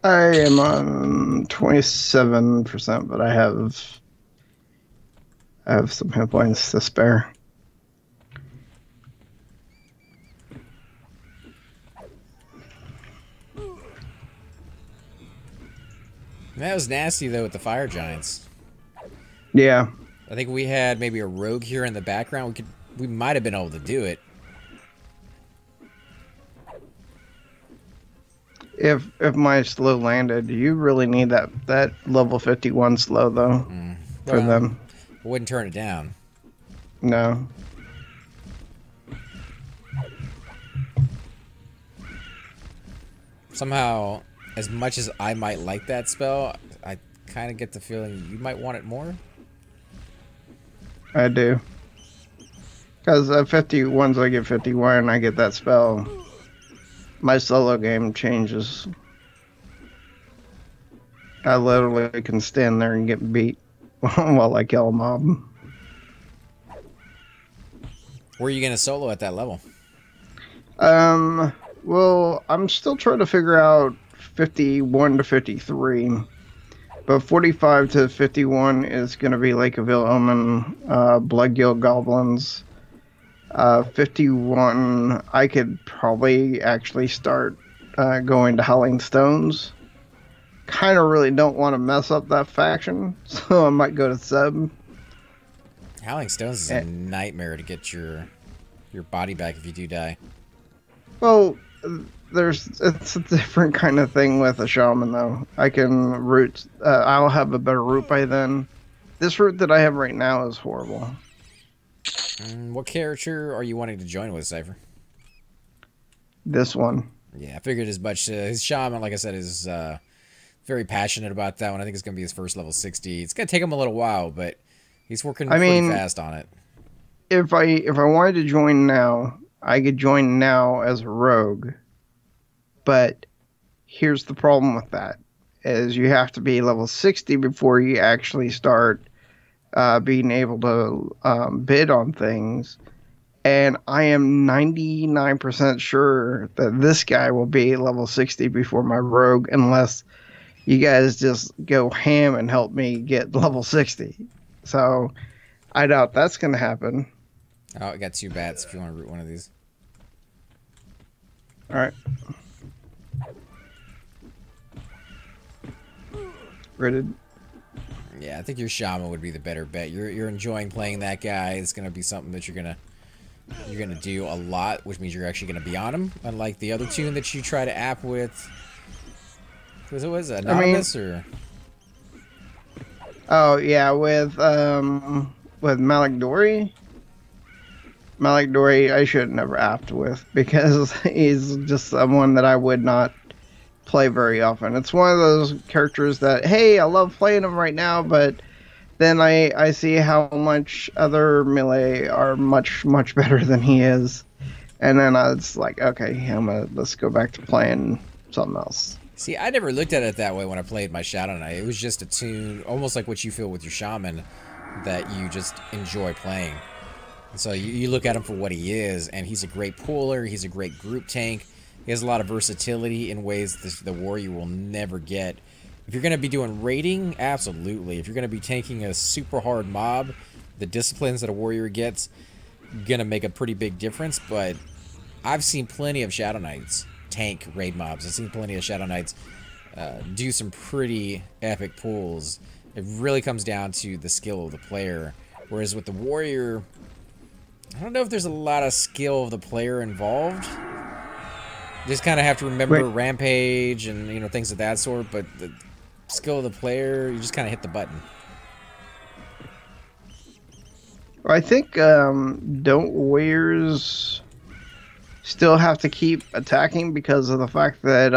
I am on 27%, but I have some hit points to spare. That was nasty though with the fire giants. Yeah. I think we had maybe a rogue here in the background. We might have been able to do it. If my slow landed, you really need that level 51 slow though for Well, them. I wouldn't turn it down. No. Somehow, as much as I might like that spell, I kind of get the feeling you might want it more. I do. Because at 51s I get 51, I get that spell. My solo game changes. I literally can stand there and get beat while I kill a mob. Where are you going to solo at that level? Well, I'm still trying to figure out 51 to 53. But 45 to 51 is going to be Lake of Ill Omen, Blood Guild Goblins. 51, I could probably actually start going to Howling Stones. Kind of really don't want to mess up that faction, so I might go to Seb. Howling Stones is a nightmare to get your body back if you do die. Well, it's a different kind of thing with a shaman though. I can root. I'll have a better root by then. This root that I have right now is horrible. What character are you wanting to join with, Cypher? This one. Yeah, I figured as much. His shaman, like I said, is very passionate about that one. I think it's going to be his first level 60. It's going to take him a little while, but he's working pretty fast on it. If I wanted to join now, I could join now as a rogue. But here's the problem with that, is you have to be level 60 before you actually start being able to bid on things. And I am 99% sure that this guy will be level 60 before my rogue, unless you guys just go ham and help me get level 60. So I doubt that's going to happen. Oh, I got 2 bats if you want to root one of these. All right. Rooted. Yeah, I think your shaman would be the better bet. You're enjoying playing that guy. It's gonna be something that you're gonna do a lot, which means you're actually gonna be on him. Unlike the other tune that you try to app with. Was it Anonymous or? Oh yeah, with Malik Dory. Malik Dory, I should never apped with because he's just someone that I would not play very often. It's one of those characters that, hey, I love playing him right now, but then I see how much other melee are much better than he is, and then it's like, okay, let's go back to playing something else. See, I never looked at it that way when I played my Shadow Knight. It was just a tune, almost like what you feel with your shaman, that you just enjoy playing. So you look at him for what he is, and he's a great pooler, he's a great group tank, he has a lot of versatility in ways the warrior will never get. If you're going to be doing raiding, absolutely. If you're going to be tanking a super hard mob, the disciplines that a warrior gets going to make a pretty big difference, but I've seen plenty of Shadow Knights tank raid mobs. I've seen plenty of Shadow Knights do some pretty epic pulls. It really comes down to the skill of the player, whereas with the warrior, I don't know if there's a lot of skill of the player involved. You just kind of have to remember rampage and things of that sort, but the skill of the player, you just kind of hit the button. I think don't warriors still have to keep attacking because of the fact that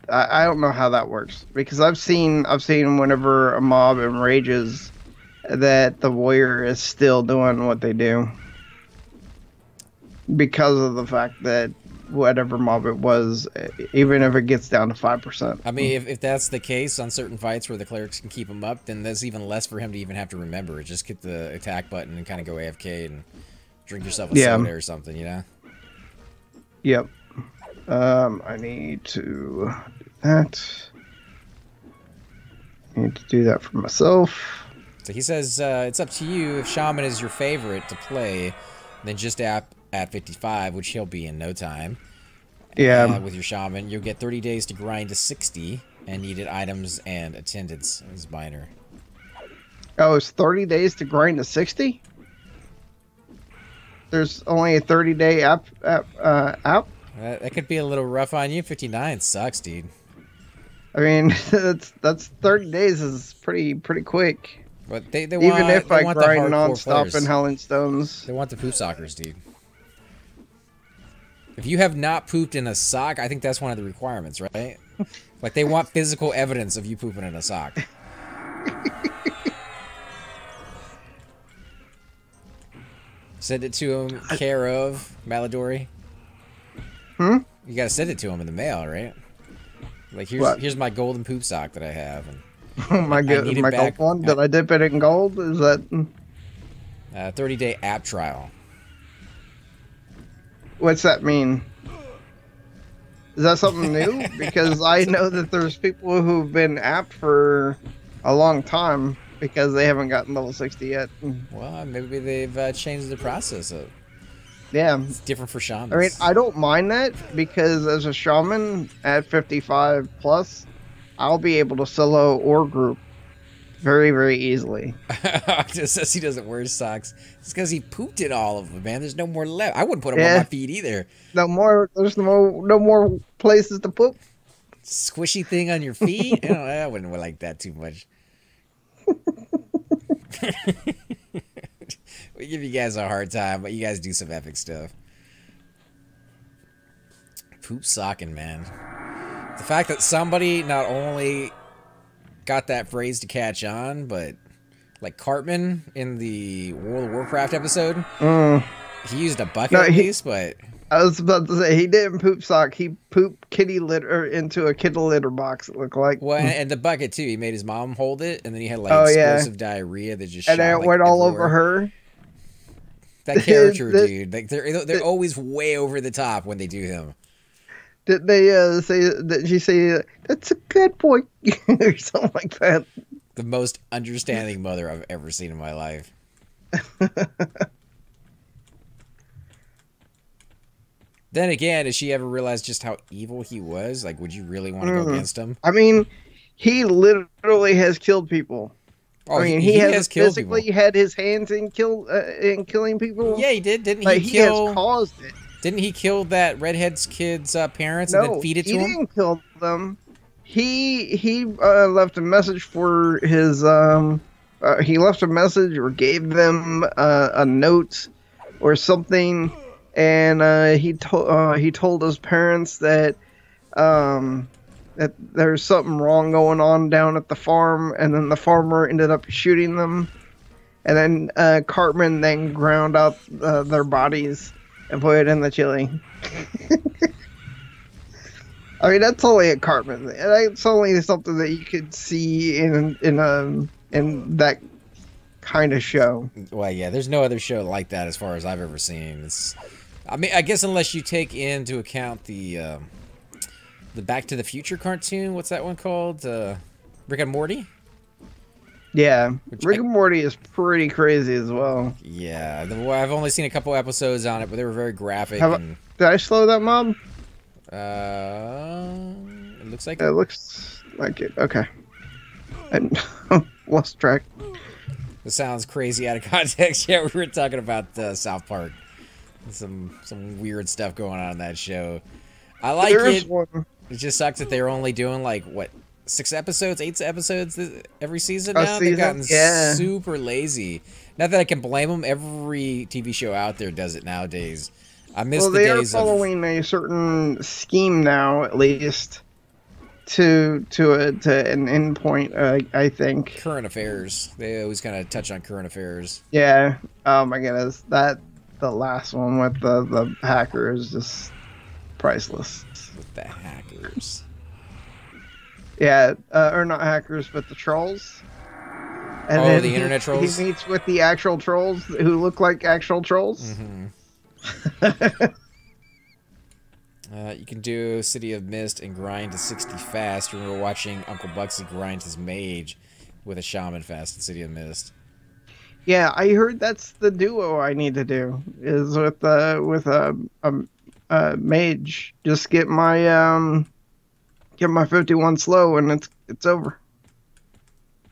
I don't know how that works, because I've seen whenever a mob enrages that the warrior is still doing what they do because of the fact that whatever mob it was, even if it gets down to 5%. I mean, if that's the case on certain fights where the clerics can keep him up, then there's even less for him to even have to remember. Just hit the attack button and kind of go AFK and drink yourself a soda or something, you know? Yep. I need to do that. I need to do that for myself. So he says it's up to you. If Shaman is your favorite to play, then just at 55, which he'll be in no time. Yeah. With your Shaman, you'll get 30 days to grind to 60 and needed items and attendance as minor. Oh, it's 30 days to grind to 60? There's only a 30-day app? That could be a little rough on you. 59 sucks, dude. I mean, that's 30 days is pretty quick. But they Even want, if they I want grind the non-stop players. in Howling Stones. They want the poop sockers, dude. If you have not pooped in a sock, I think that's one of the requirements, right? Like, they want physical evidence of you pooping in a sock. Send it to him, care of Maladori. Hmm? You gotta send it to him in the mail, right? Like, here's my golden poop sock that I have. And my gold one? Did I dip it in gold? Is that... 30-day app trial. What's that mean? Is that something new? Because I know that there's people who've been app for a long time because they haven't gotten level 60 yet. Well, maybe they've changed the process. Yeah. It's different for shamans. I mean, I don't mind that because as a shaman at 55 plus, I'll be able to solo or group very, very easily. Just says he doesn't wear socks. It's because he pooped in all of them, man. There's no more left. I wouldn't put them on my feet either. No more. There's no more places to poop. Squishy thing on your feet? I wouldn't like that too much. We give you guys a hard time, but you guys do some epic stuff. Poop socking, man. The fact that somebody not only got that phrase to catch on, but like Cartman in the World of Warcraft episode, he used a bucket at least, but I was about to say he didn't poop sock. He pooped kitty litter into a kitty litter box. It looked like. Well, and the bucket too. He made his mom hold it, and then he had like explosive diarrhea that just and shot, it like, went all everywhere. Over her. That character, dude. Like they're always way over the top when they do him. Did they say that she say that's a good boy or something like that? The most understanding mother I've ever seen in my life. Then again, did she ever realize just how evil he was? Like, would you really want to go against him? I mean, he literally has killed people. Oh, I mean, he has physically had his hands in killing people. Yeah, he did. Didn't like, he kill? He has caused it. Didn't he kill that redhead's kid's parents and then feed it to him? No, he didn't kill them. He left a message for his he left a message or gave them a note or something, and he told his parents that that there's something wrong going on down at the farm, and then the farmer ended up shooting them, and then Cartman then ground out their bodies and put it in the chili. I mean, that's only a Cartman. That's only something that you could see in that kind of show. Well, yeah, there's no other show like that as far as I've ever seen. I mean, I guess unless you take into account the Back to the Future cartoon. What's that one called? Rick and Morty? Yeah, Rick and Morty is pretty crazy as well. Yeah, I've only seen a couple episodes on it, but they were very graphic. Did I slow that mob? It looks like it looks like it. Okay, I lost track. This sounds crazy out of context. Yeah, we were talking about South Park. Some weird stuff going on in that show. I like it. It just sucks that they're only doing like what 6 episodes, 8 episodes every season now. They've gotten super lazy. Not that I can blame them. Every TV show out there does it nowadays. I miss the days of... Well, they are following a certain scheme now, at least, to an endpoint, I think. Current affairs. They always kind of touch on current affairs. Yeah. Oh, my goodness. The last one with the hacker is just priceless. With the hackers. Yeah, or not hackers, but the trolls. And then the internet trolls? He meets with the actual trolls who look like actual trolls. Mm-hmm. You can do City of Mist and grind to 60 fast. We were watching Uncle Bugsy grind his mage with a shaman fast in City of Mist. Yeah, I heard that's the duo I need to do is with a mage. Just get my 51 slow and it's over.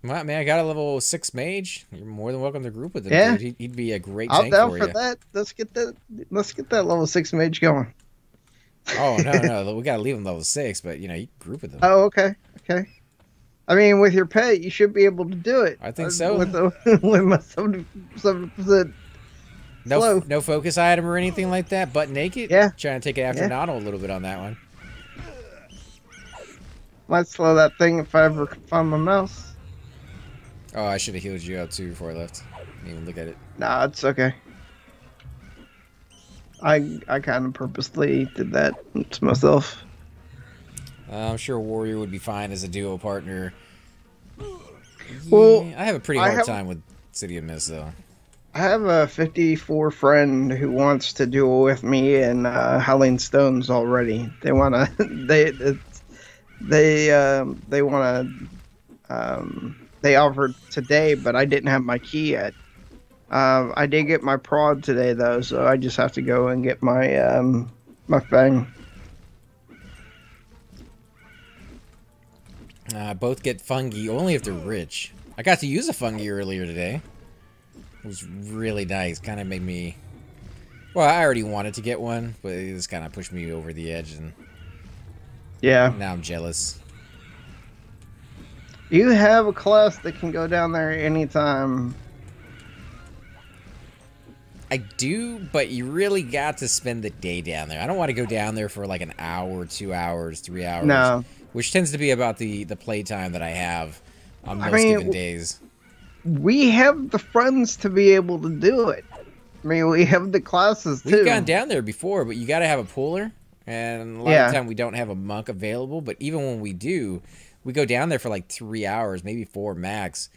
Well, man, I got a level 6 mage. You're more than welcome to group with him, Yeah. dude. He'd be a great I'm tank down for for you. that. Let's get that level 6 mage going. Oh, no. We got to leave him level 6, but, you know, you can group with him. Oh, okay. I mean, with your pet, you should be able to do it. I think so. With my 70% slow. No focus item or anything like that, but naked? Yeah. Trying to take it after Nano a little bit on that one. Might slow that thing if I ever can find my mouse. Oh, I should have healed you up too before I left. Didn't even look at it. Nah, it's okay. I kind of purposely did that to myself. I'm sure Warrior would be fine as a duo partner. Well, I have a pretty hard time with City of Mist, though. I have a 54 friend who wants to duel with me in Howling Stones already. They wanna they offered today, but I didn't have my key yet. I did get my prod today though, so I just have to go and get my my fang. Both get fungi only if they're rich. I got to use a fungi earlier today. It was really nice. Kind of made me... Well, I already wanted to get one, but it just kind of pushed me over the edge, and yeah, now I'm jealous. You have a class that can go down there anytime. I do, but you really got to spend the day down there. I don't want to go down there for like an hour, 2 hours, 3 hours. No. Which tends to be about the playtime that I have on most given days. We have the friends to be able to do it. I mean, we have the classes too. We've gone down there before, but you got to have a pooler. And a lot of the time we don't have a monk available. But even when we do, we go down there for like 3 hours, maybe 4 max.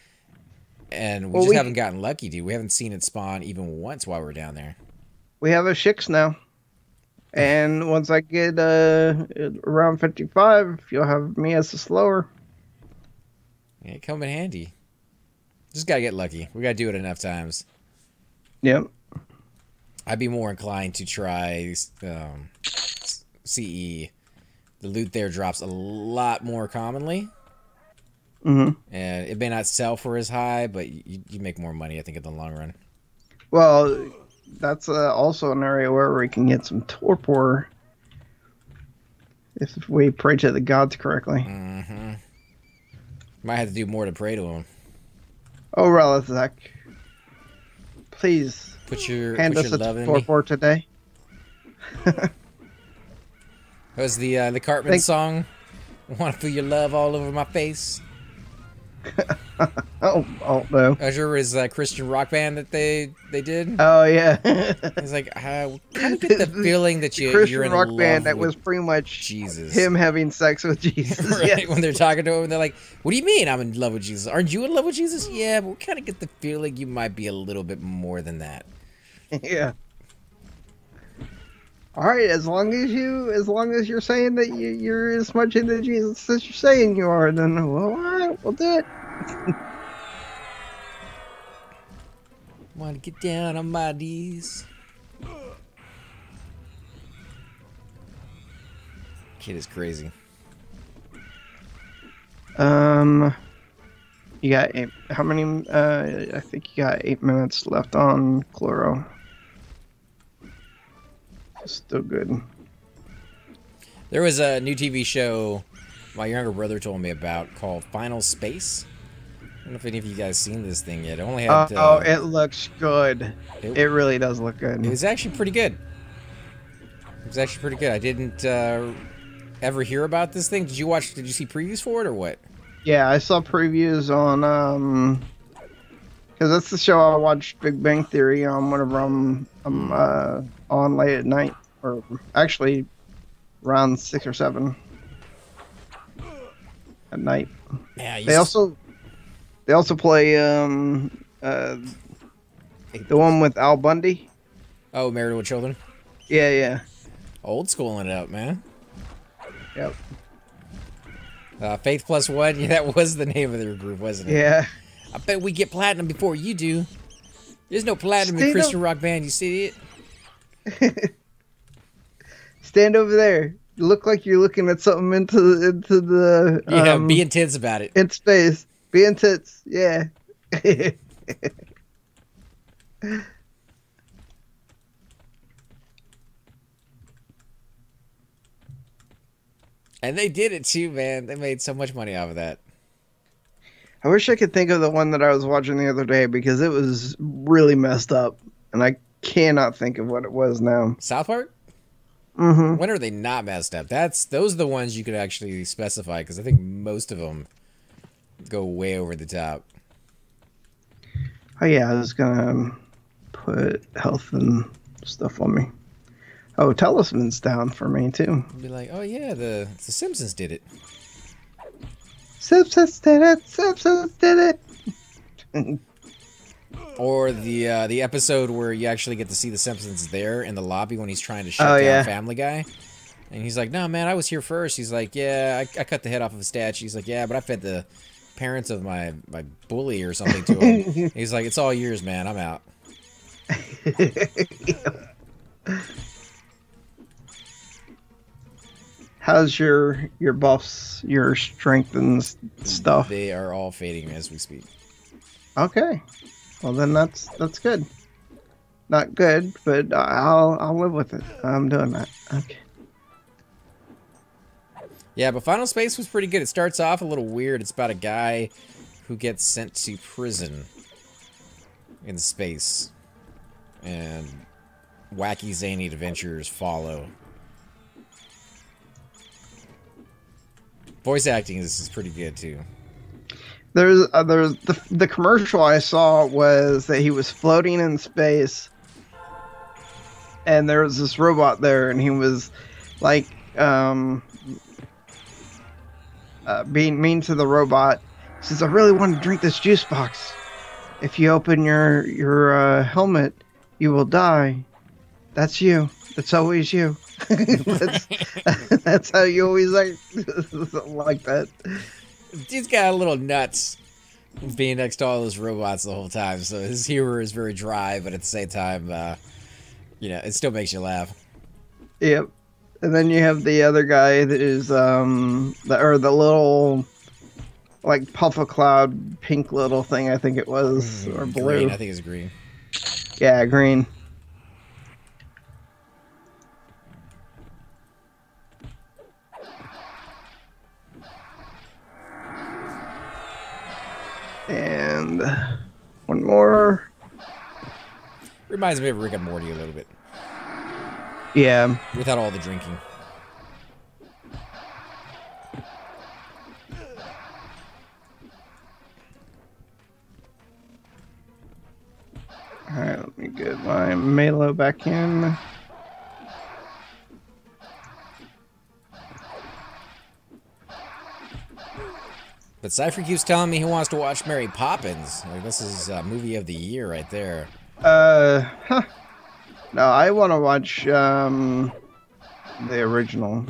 And we just haven't gotten lucky, dude. We haven't seen it spawn even once while we're down there. We have a Shix now. And once I get around 55, you'll have me as a slower. Yeah, come in handy. Just got to get lucky. We got to do it enough times. Yep. I'd be more inclined to try CE. The loot there drops a lot more commonly. Mm-hmm. And it may not sell for as high, but you make more money, I think, in the long run. Well, that's also an area where we can get some torpor if we pray to the gods correctly. Mm-hmm. Might have to do more to pray to them. Oh, Relizak, please hand us a torpor today. That was the Cartman song. Want to feel your love all over my face. oh no! Azure is a Christian rock band that they did. Oh yeah. It's like I kind of get the feeling that you're in rock love band that with was pretty much Jesus. Him having sex with Jesus. Right? Yes. When they're talking to him, they're like, "What do you mean I'm in love with Jesus? Aren't you in love with Jesus?" Yeah, but we kind of get the feeling you might be a little bit more than that. Yeah. All right, as long as you're saying that you're as much into Jesus as you're saying you are, then well, all right, we'll do it. Want to get down on my knees? Kid is crazy. You got how many? I think you got 8 minutes left on Chloro. Still good. There was a new TV show my younger brother told me about called Final Space. I don't know if any of you guys seen this thing yet. It only had. It looks good. It really does look good. It was actually pretty good. I didn't ever hear about this thing. Did you see previews for it or what? Yeah, I saw previews on because that's the show I watched Big Bang Theory on whenever I'm on late at night, or actually around 6 or 7 at night. Yeah, they also play the one with Al Bundy. Oh, Married with Children. Yeah. Old schooling it up, man. Yep. Faith Plus One. Yeah, that was the name of their group, wasn't it? Yeah. I bet we get platinum before you do. There's no platinum in Stand Christian rock band. You see it? Stand over there. You look like you're looking at something into the Yeah, be intense about it. in space. Be intense. Yeah. And they did it too, man. They made so much money off of that. I wish I could think of the one that I was watching the other day because it was really messed up, and I cannot think of what it was now. South Park? Mm-hmm. When are they not messed up? Those are the ones you could actually specify, because I think most of them go way over the top. Oh yeah, I was gonna put health and stuff on me. Oh, Talisman's down for me too. Be like, oh yeah, the Simpsons did it. Simpsons did it. Simpsons did it. Or the episode where you actually get to see the Simpsons there in the lobby when he's trying to shut down Family Guy. And he's like, no, man, I was here first. He's like, yeah, I cut the head off of a statue. He's like, yeah, but I fed the parents of my bully or something to him. He's like, it's all yours, man. I'm out. How's your buffs, your strength and stuff? They are all fading as we speak. Okay. Well, then that's good. Not good, but I'll live with it. I'm doing that. Okay. Yeah, but Final Space was pretty good. It starts off a little weird. It's about a guy who gets sent to prison in space. And wacky, zany adventures follow. Voice acting is pretty good, too. There's the commercial I saw was that he was floating in space, and there was this robot there, and he was like being mean to the robot. He says, "I really want to drink this juice box. If you open your helmet, you will die. That's you. That's always you." that's how you always like that. Dude's got a little nuts being next to all those robots the whole time, so his humor is very dry, but at the same time, you know, it still makes you laugh. Yep. And then you have the other guy that is the little like puff of cloud pink little thing, I think it was, or blue. Green, I think it's green. Yeah, green. And one more. Reminds me of Rick and Morty a little bit. Yeah. Without all the drinking. Alright, let me get my Malo back in. But Cypher keeps telling me he wants to watch Mary Poppins. Like, this is movie of the year right there. Huh. No, I want to watch the original.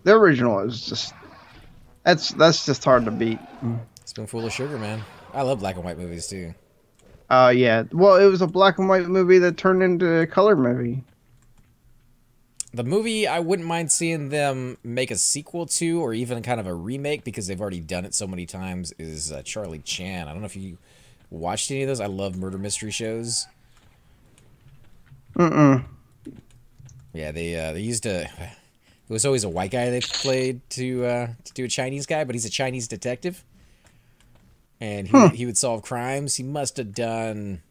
The original is just that's just hard to beat. Spoonful of sugar, man. I love black and white movies too. Yeah. Well, it was a black and white movie that turned into a color movie. The movie I wouldn't mind seeing them make a sequel to, or even kind of a remake, because they've already done it so many times, is Charlie Chan. I don't know if you watched any of those. I love murder mystery shows. Mm-mm. Yeah, they used to. It was always a white guy they played to do a Chinese guy, but he's a Chinese detective, and he would solve crimes. He must have done,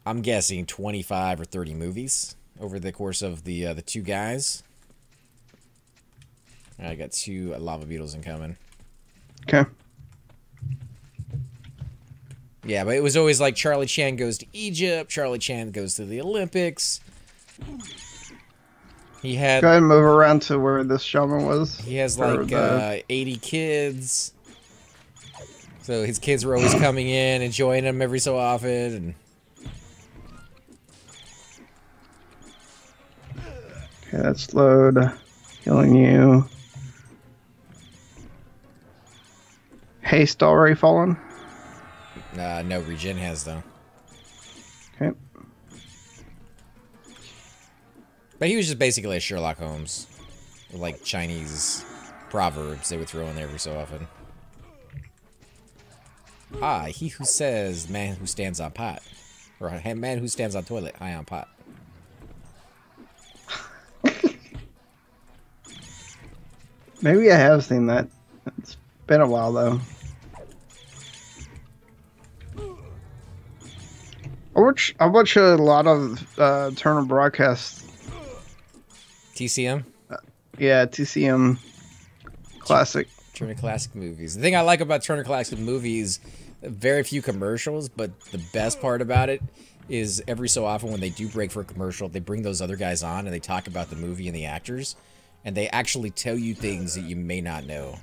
I'm guessing, 25 or 30 movies over the course of the two guys. I got two lava beetles incoming. Okay. Yeah, but it was always like Charlie Chan goes to Egypt, Charlie Chan goes to the Olympics. He had... Go ahead and move around to where this shaman was. He has like 80 kids. So his kids were always coming in, enjoying him every so often. And... Okay, that's load. Killing you. Haste already fallen? No, regen has, though. Okay. But he was just basically a Sherlock Holmes. Like Chinese proverbs they would throw in there every so often. Ah, he who says, man who stands on pot. Or man who stands on toilet, high on pot. Maybe I have seen that. It's been a while, though. I watch a lot of Turner broadcasts. TCM? Yeah, TCM Classic. Turner Classic Movies. The thing I like about Turner Classic Movies, very few commercials, but the best part about it is every so often when they do break for a commercial, they bring those other guys on and they talk about the movie and the actors, and they actually tell you things that you may not know.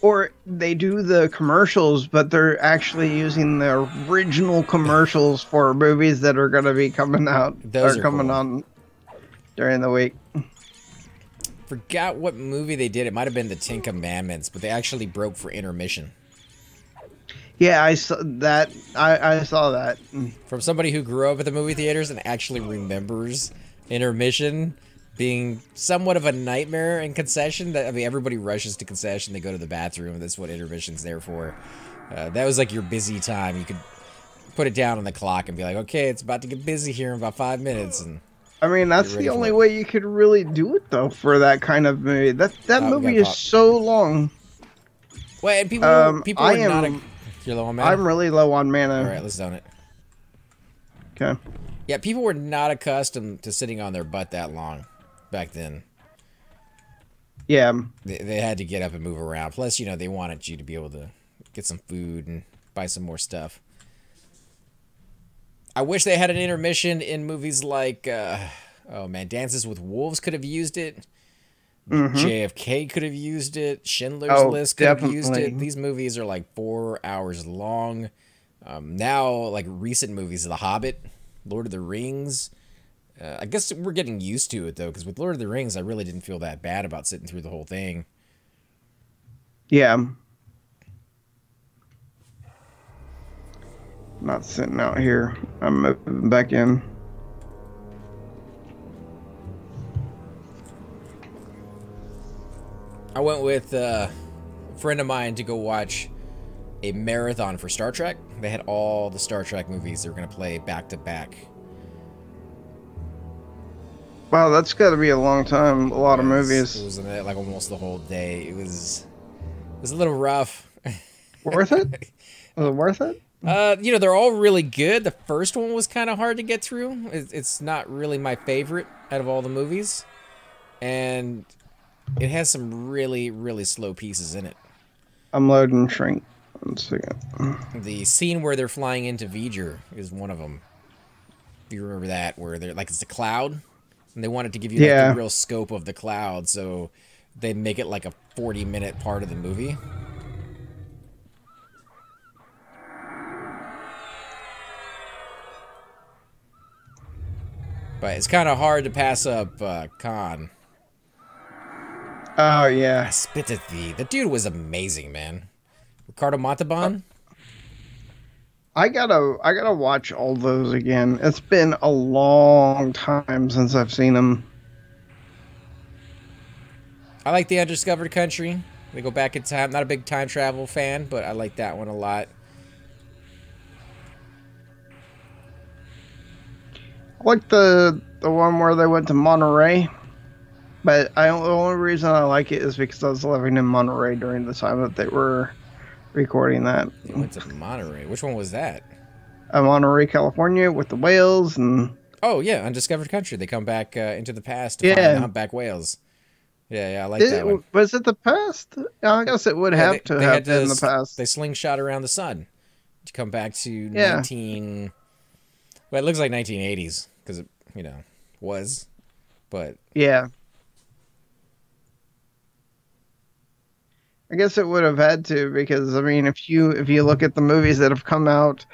Or they do the commercials, but they're actually using the original commercials for movies that are going to be coming out. Those are coming cool. on during the week. Forgot what movie they did. It might have been the Ten Commandments, but they actually broke for intermission. Yeah, I saw that. I saw that. From somebody who grew up at the movie theaters and actually remembers intermission being somewhat of a nightmare in concession. I mean, everybody rushes to concession. They go to the bathroom. That's what intermission's there for. That was like your busy time. You could put it down on the clock and be like, okay, it's about to get busy here in about 5 minutes. And I mean, that's the only way you could really do it, though, for that kind of movie. That movie is so long. Well, and people are not. You're low on mana? I'm really low on mana. All right, let's zone it. Okay. Yeah, people were not accustomed to sitting on their butt that long back then. Yeah. They had to get up and move around. Plus, you know, they wanted you to be able to get some food and buy some more stuff. I wish they had an intermission in movies like, oh man, Dances with Wolves could have used it. JFK could have used it. Schindler's List could have used it. These movies are like 4 hours long. Now, like recent movies, The Hobbit, Lord of the Rings. I guess we're getting used to it, though, because with Lord of the Rings, I really didn't feel that bad about sitting through the whole thing. Yeah. Not sitting out here. I'm moving back in. I went with a friend of mine to go watch a marathon for Star Trek. They had all the Star Trek movies they were going to play back to back. Wow, that's got to be a long time. A lot of movies. It was like almost the whole day. It was a little rough. Worth it? Was it worth it? You know, they're all really good. The first one was kind of hard to get through. It's not really my favorite out of all the movies. And it has some really, really slow pieces in it. I'm loading Shrink. 1 second. The scene where they're flying into V'ger is one of them. If you remember that, where they're like, it's a cloud. And they wanted to give you like the real scope of the cloud. So they make it like a 40-minute part of the movie. But it's kind of hard to pass up Khan. Oh, yeah. I spit at thee. The dude was amazing, man. Ricardo Montalban? I gotta watch all those again. It's been a long time since I've seen them. I like The Undiscovered Country. They go back in time. Not a big time travel fan, but I like that one a lot. I like the one where they went to Monterey. But the only reason I like it is because I was living in Monterey during the time that they were recording that. They went to Monterey. Which one was that? Monterey, California, with the whales and. Oh yeah, Undiscovered Country. They come back into the past to find the humpback whales. Yeah, I like that one. Was it the past? I guess it would have to have been in the past. They slingshot around the sun to come back to 19. Well, it looks like 1980s because it, you know, was, but yeah. I guess it would have had to because I mean, if you look at the movies that have come out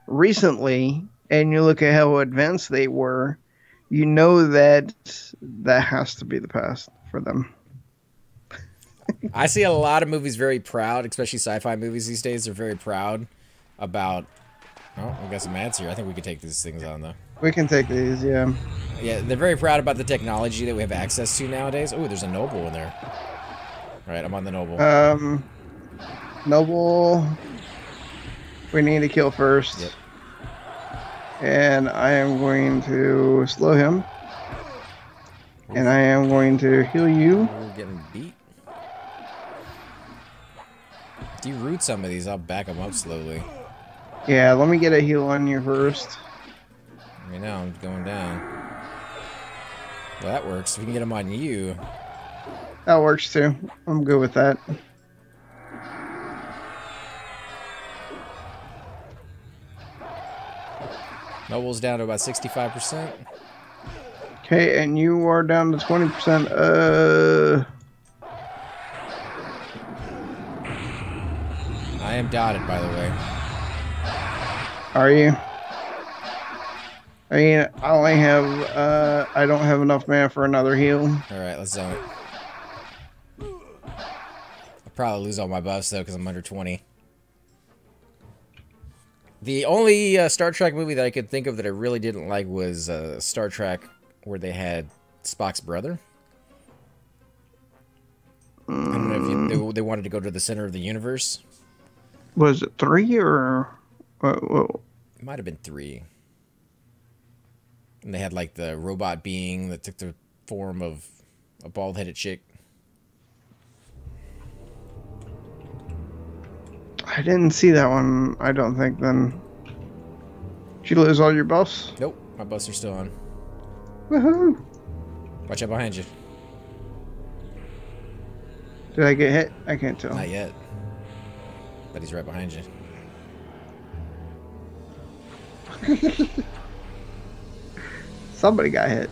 recently and you look at how advanced they were, you know that that has to be the past for them. I see a lot of movies very proud, especially sci-fi movies these days. They're very proud about. Oh, we got some ads here. I think we could take these things on though. We can take these, yeah. Yeah, they're very proud about the technology that we have access to nowadays. Oh, there's a noble in there. All right, I'm on the noble. Noble. We need to kill first. Yep. And I am going to slow him. Oof. And I am going to heal you. We're getting beat. If you root some of these, I'll back them up slowly. Yeah, let me get a heal on you first. I mean, now I'm going down. Well, that works. We can get them on you. That works too. I'm good with that. Noble's down to about 65%. Okay, and you are down to 20%. I am dotted, by the way. Are you? I mean, I only have, I don't have enough mana for another heal. Alright, let's zone it. I'll probably lose all my buffs, though, because I'm under 20. The only Star Trek movie that I could think of that I really didn't like was Star Trek, where they had Spock's brother. I don't know if they wanted to go to the center of the universe. Was it 3 or... It might have been 3. And they had, like, the robot being that took the form of a bald-headed chick. I didn't see that one, I don't think, then. Did you lose all your buffs? Nope, my buffs are still on. Woohoo! Watch out behind you. Did I get hit? I can't tell. Not yet. But he's right behind you. Somebody got hit.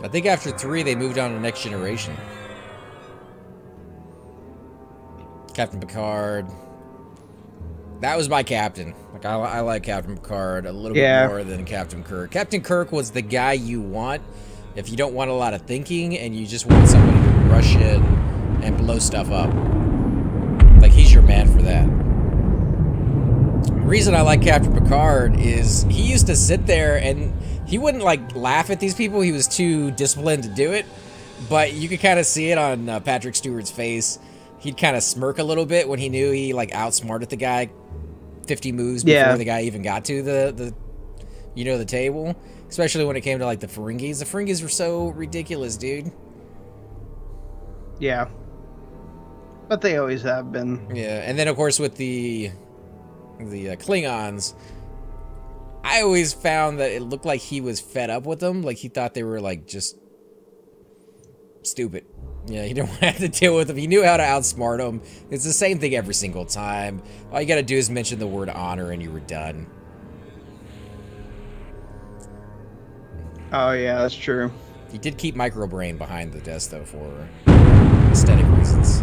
I think after 3, they moved on to Next Generation. Captain Picard. That was my captain. Like I like Captain Picard a little bit more than Captain Kirk. Captain Kirk was the guy you want if you don't want a lot of thinking and you just want somebody to rush in and blow stuff up. Like, he's your man for that. The reason I like Captain Picard is he used to sit there and he wouldn't, like, laugh at these people. He was too disciplined to do it. But you could kind of see it on Patrick Stewart's face. He'd kind of smirk a little bit when he knew he, like, outsmarted the guy 50 moves before the guy even got to the table. Especially when it came to, like, the Ferengis. The Ferengis were so ridiculous, dude. Yeah. But they always have been. Yeah, and then, of course, with the Klingons, I always found that it looked like he was fed up with them. Like, he thought they were, like, just stupid. Yeah, he didn't want to have to deal with them. He knew how to outsmart them. It's the same thing every single time. All you gotta do is mention the word honor and you were done. Oh, yeah, that's true. He did keep Microbrain behind the desk, though, for aesthetic reasons.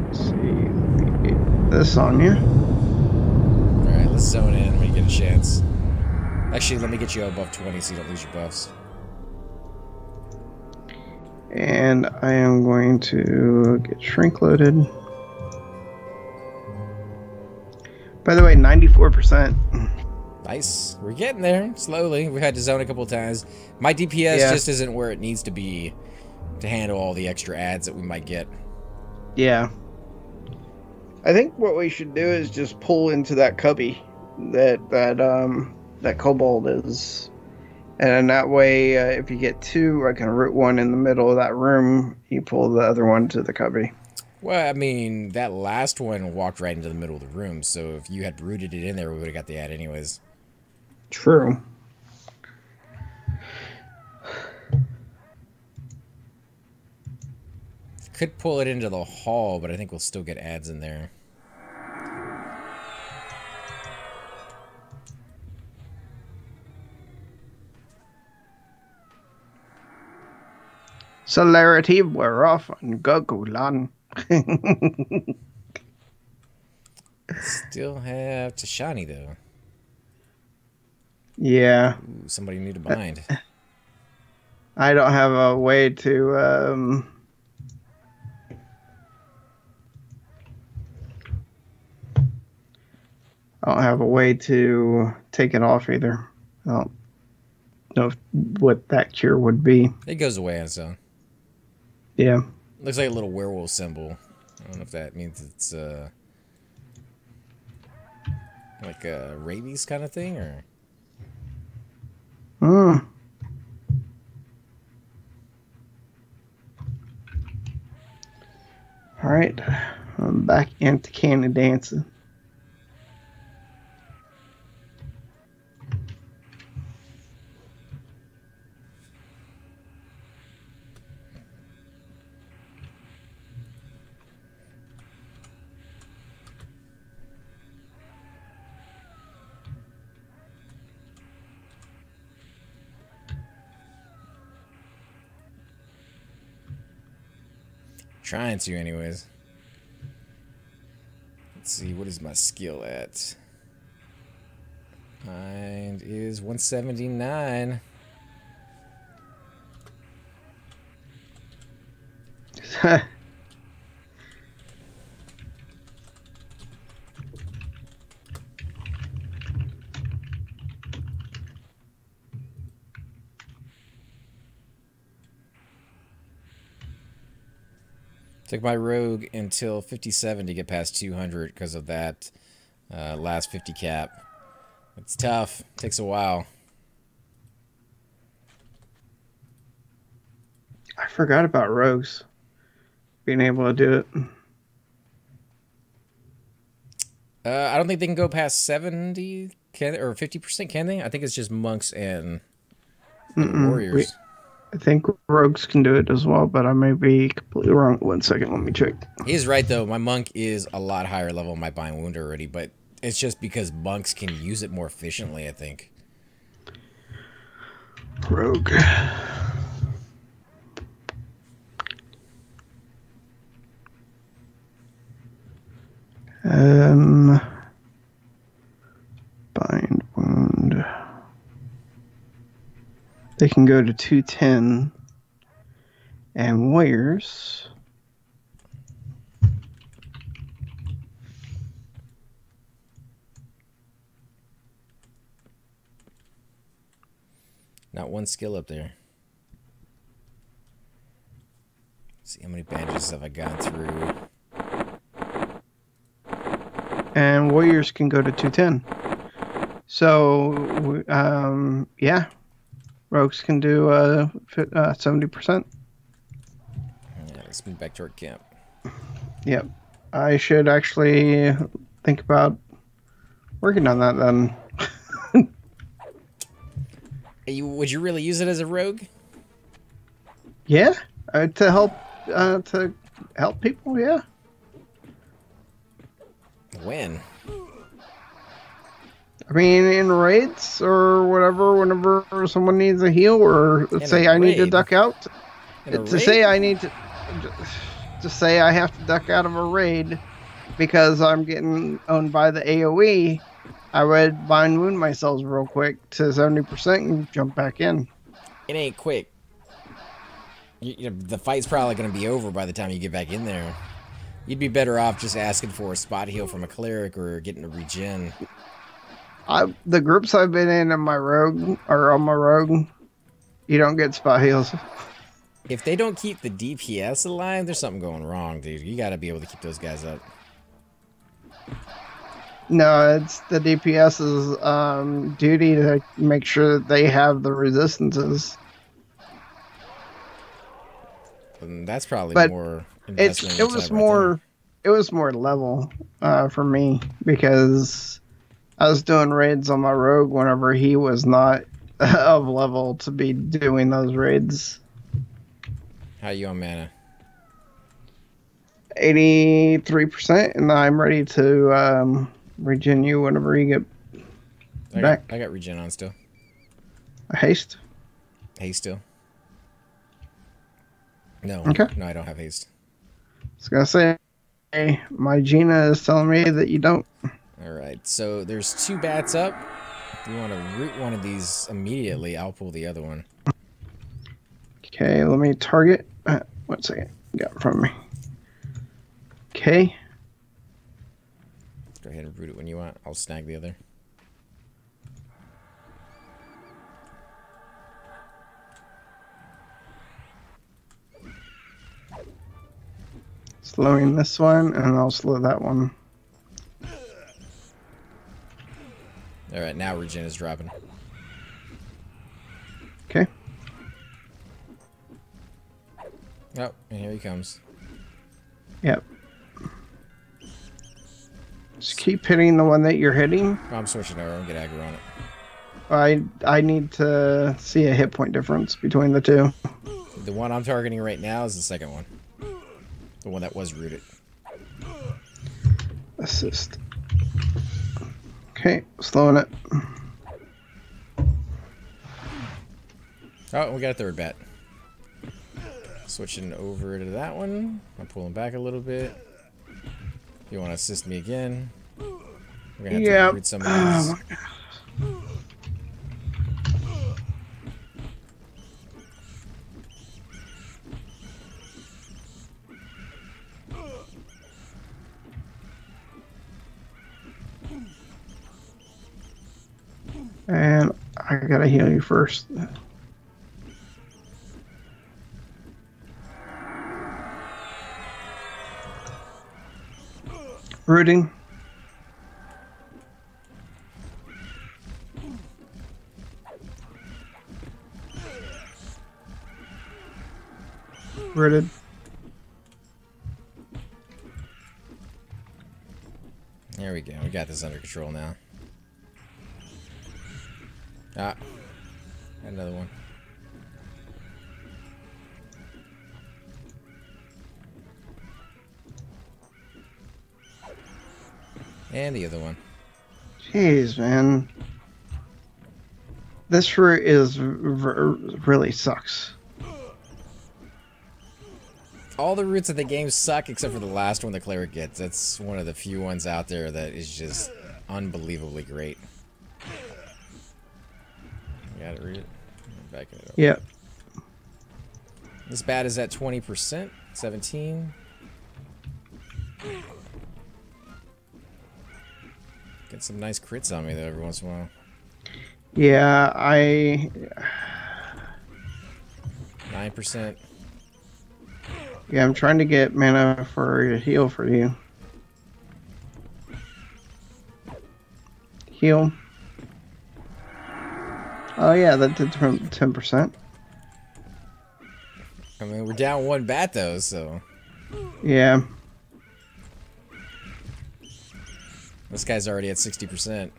Let's see. Let me get this on you. Alright, let's zone in when you get a chance. Actually, let me get you above 20 so you don't lose your buffs. And I am going to get shrink loaded. By the way, 94%. Nice. We're getting there slowly. We had to zone a couple of times. My DPS just isn't where it needs to be to handle all the extra ads that we might get. Yeah. I think what we should do is just pull into that cubby that kobold is. And in that way, if you get 2, I can root one in the middle of that room. You pull the other one to the cubby. Well, I mean, that last one walked right into the middle of the room. So if you had rooted it in there, we would have got the ad anyways. True. Could pull it into the hall, but I think we'll still get ads in there. Celerity we're off and Goku Lan. Still have Tashani though. Yeah. Ooh, somebody new to bind. I don't have a way to I don't have a way to take it off either. I don't know what that cure would be. It goes away on its own. Yeah. Looks like a little werewolf symbol. I don't know if that means it's like a rabies kind of thing, or. Hmm. All right, I'm back into candy dancing. Trying to, anyways. Let's see, what is my skill at? Mine is 179. Took my rogue until 57 to get past 200 because of that last 50 cap. It's tough. Takes a while. I forgot about rogues being able to do it. I don't think they can go past 70 or 50%, can they? I think it's just monks and warriors. I think rogues can do it as well, but I may be completely wrong. 1 second, let me check. He's right, though. My monk is a lot higher level in my bind wound already, but it's just because monks can use it more efficiently, I think. Rogue. Bind wound. They can go to 210. And warriors. Not one skill up there. Let's see how many bandages have I gone through. And warriors can go to 210. So, yeah. Rogues can do 70%. Yeah, let's move back to our camp. Yep. I should actually think about working on that then. Would you really use it as a rogue? Yeah, to help people. Yeah. When? I mean, in raids or whatever, whenever someone needs a heal, or let's say I need to duck out. To say I need to say I have to duck out of a raid because I'm getting owned by the AoE, I would bind wound myself real quick to 70% and jump back in. It ain't quick. You know, the fight's probably going to be over by the time you get back in there. You'd be better off just asking for a spot heal from a cleric or getting a regen. The groups I've been in on my rogue, you don't get spot heals. If they don't keep the DPS alive, there's something going wrong, dude. You got to be able to keep those guys up. No, it's the DPS's duty to make sure that they have the resistances. And that's probably but more. It was more level for me because I was doing raids on my rogue whenever he was not of level to be doing those raids. How you on mana? 83%, and I'm ready to regen you whenever you get back. I got regen on still. Haste. Haste still. No. Okay. No, I don't have haste. I was gonna say, my Gina is telling me that you don't. All right. So there's 2 bats up. If you want to root one of these immediately, I'll pull the other one. Okay, let me target. 1 second. Got in front of me. Okay. Go ahead and root it when you want. I'll snag the other. Slowing this one, and I'll slow that one. All right, now regen is dropping. Okay. Oh, and here he comes. Yep. Just keep hitting the one that you're hitting. Oh, I'm switching over. I'll get aggro on it. I need to see a hit point difference between the two. The one I'm targeting right now is the second one. The one that was rooted. Assist. Okay, slowing it. Oh, we got a third bat. Switching over to that one. I'm pulling back a little bit. If you want to assist me again, we're going to have to root some of these. And I gotta heal you first. Rooting. Rooted. There we go. We got this under control now. Ah, another one. And the other one. Jeez, man. This route is really sucks. All the roots of the game suck except for the last one the cleric gets. That's one of the few ones out there that is just unbelievably great. Got it, read it. Backing it up. Yep. This bat is at 20%, 17. Get some nice crits on me though every once in a while. Yeah, 9%. Yeah, I'm trying to get mana for a heal for you. Heal. Oh yeah, that did 10%. I mean, we're down 1 bat though, so. Yeah. This guy's already at 60%.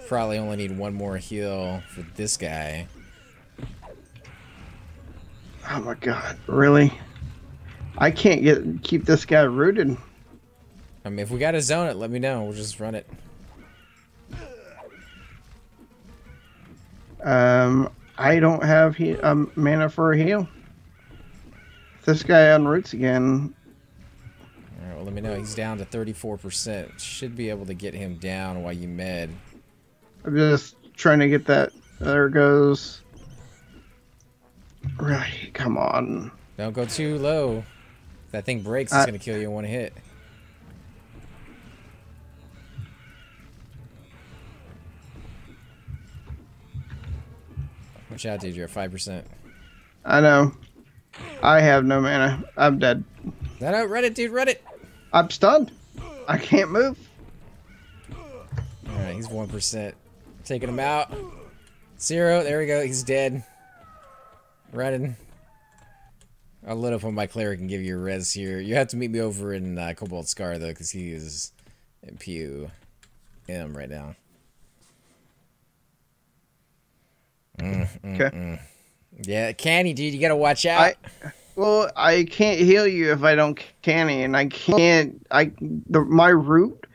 Probably only need 1 more heal for this guy. Oh my god, really? I can't keep this guy rooted. I mean, if we gotta zone it, let me know. We'll just run it. I don't have mana for a heal. If this guy unroots again. Alright, well, let me know. He's down to 34%. Should be able to get him down while you med. I'm just trying to get that. There it goes. Right, come on. Don't go too low. If that thing breaks, it's gonna kill you in 1 hit. Watch out, dude. You're at 5%. I know. I have no mana. I'm dead. No, run it, dude. Run it. I'm stunned. I can't move. Alright, he's 1%. Taking him out. 0. There we go. He's dead. Running. I'll load up on my cleric and give you a res here. You have to meet me over in Cobalt Scar, though, because he is in PUM right now. Okay. Yeah, canny, dude. You gotta watch out. Well, I can't heal you if I don't canny, and I can't. My root,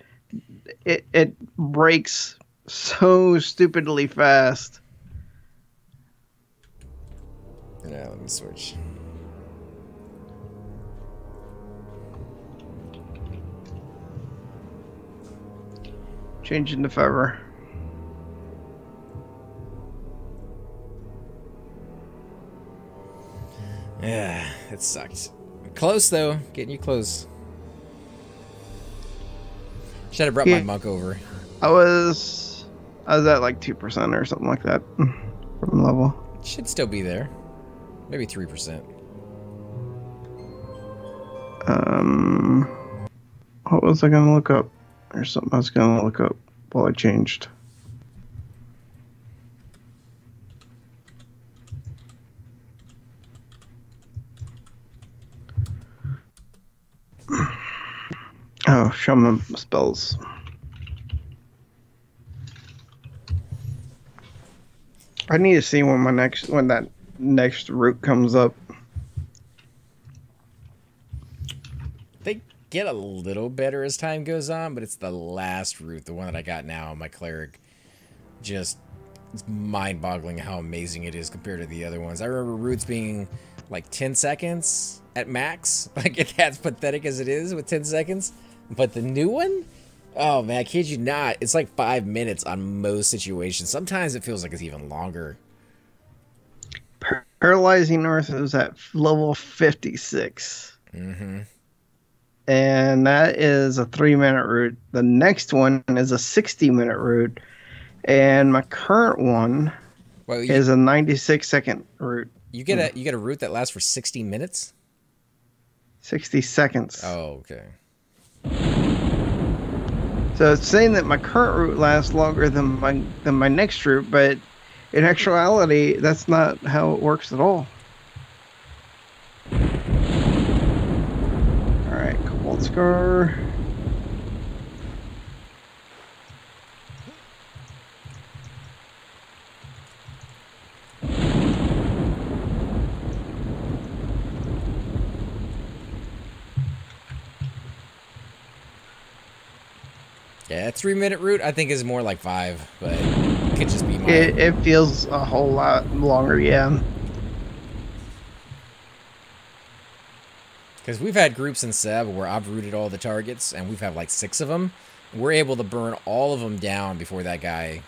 it breaks so stupidly fast. Yeah, let me switch. Changing to fiber. Yeah, it sucked. Close though, getting you close. Should have brought my monk over. I was at like 2% or something like that from level. Should still be there. Maybe 3%. What was I gonna look up? There's something I was gonna look up while I changed. Oh, shaman spells. I need to see when that next route comes up. They get a little better as time goes on, but it's the last route, the one that I got now, my cleric. Just, it's mind-boggling how amazing it is compared to the other ones. I remember routes being like 10 seconds at max. Like, that's pathetic as it is with 10 seconds. But the new one? Oh, man, I kid you not. It's like 5 minutes on most situations. Sometimes it feels like it's even longer. Paralyzing North is at level 56. Mm-hmm. And that is a 3-minute route. The next one is a 60-minute route. And my current one is a 96-second route. You get a route that lasts for 60 minutes? 60 seconds. Oh, okay. So it's saying that my current route lasts longer than my next route, but in actuality, that's not how it works at all. Alright, Cobalt Scar. Yeah, a 3-minute route I think is more like 5, but it could just be my... It feels a whole lot longer, yeah. Because we've had groups in Seb where I've routed all the targets, and we've had like 6 of them. We're able to burn all of them down before that guy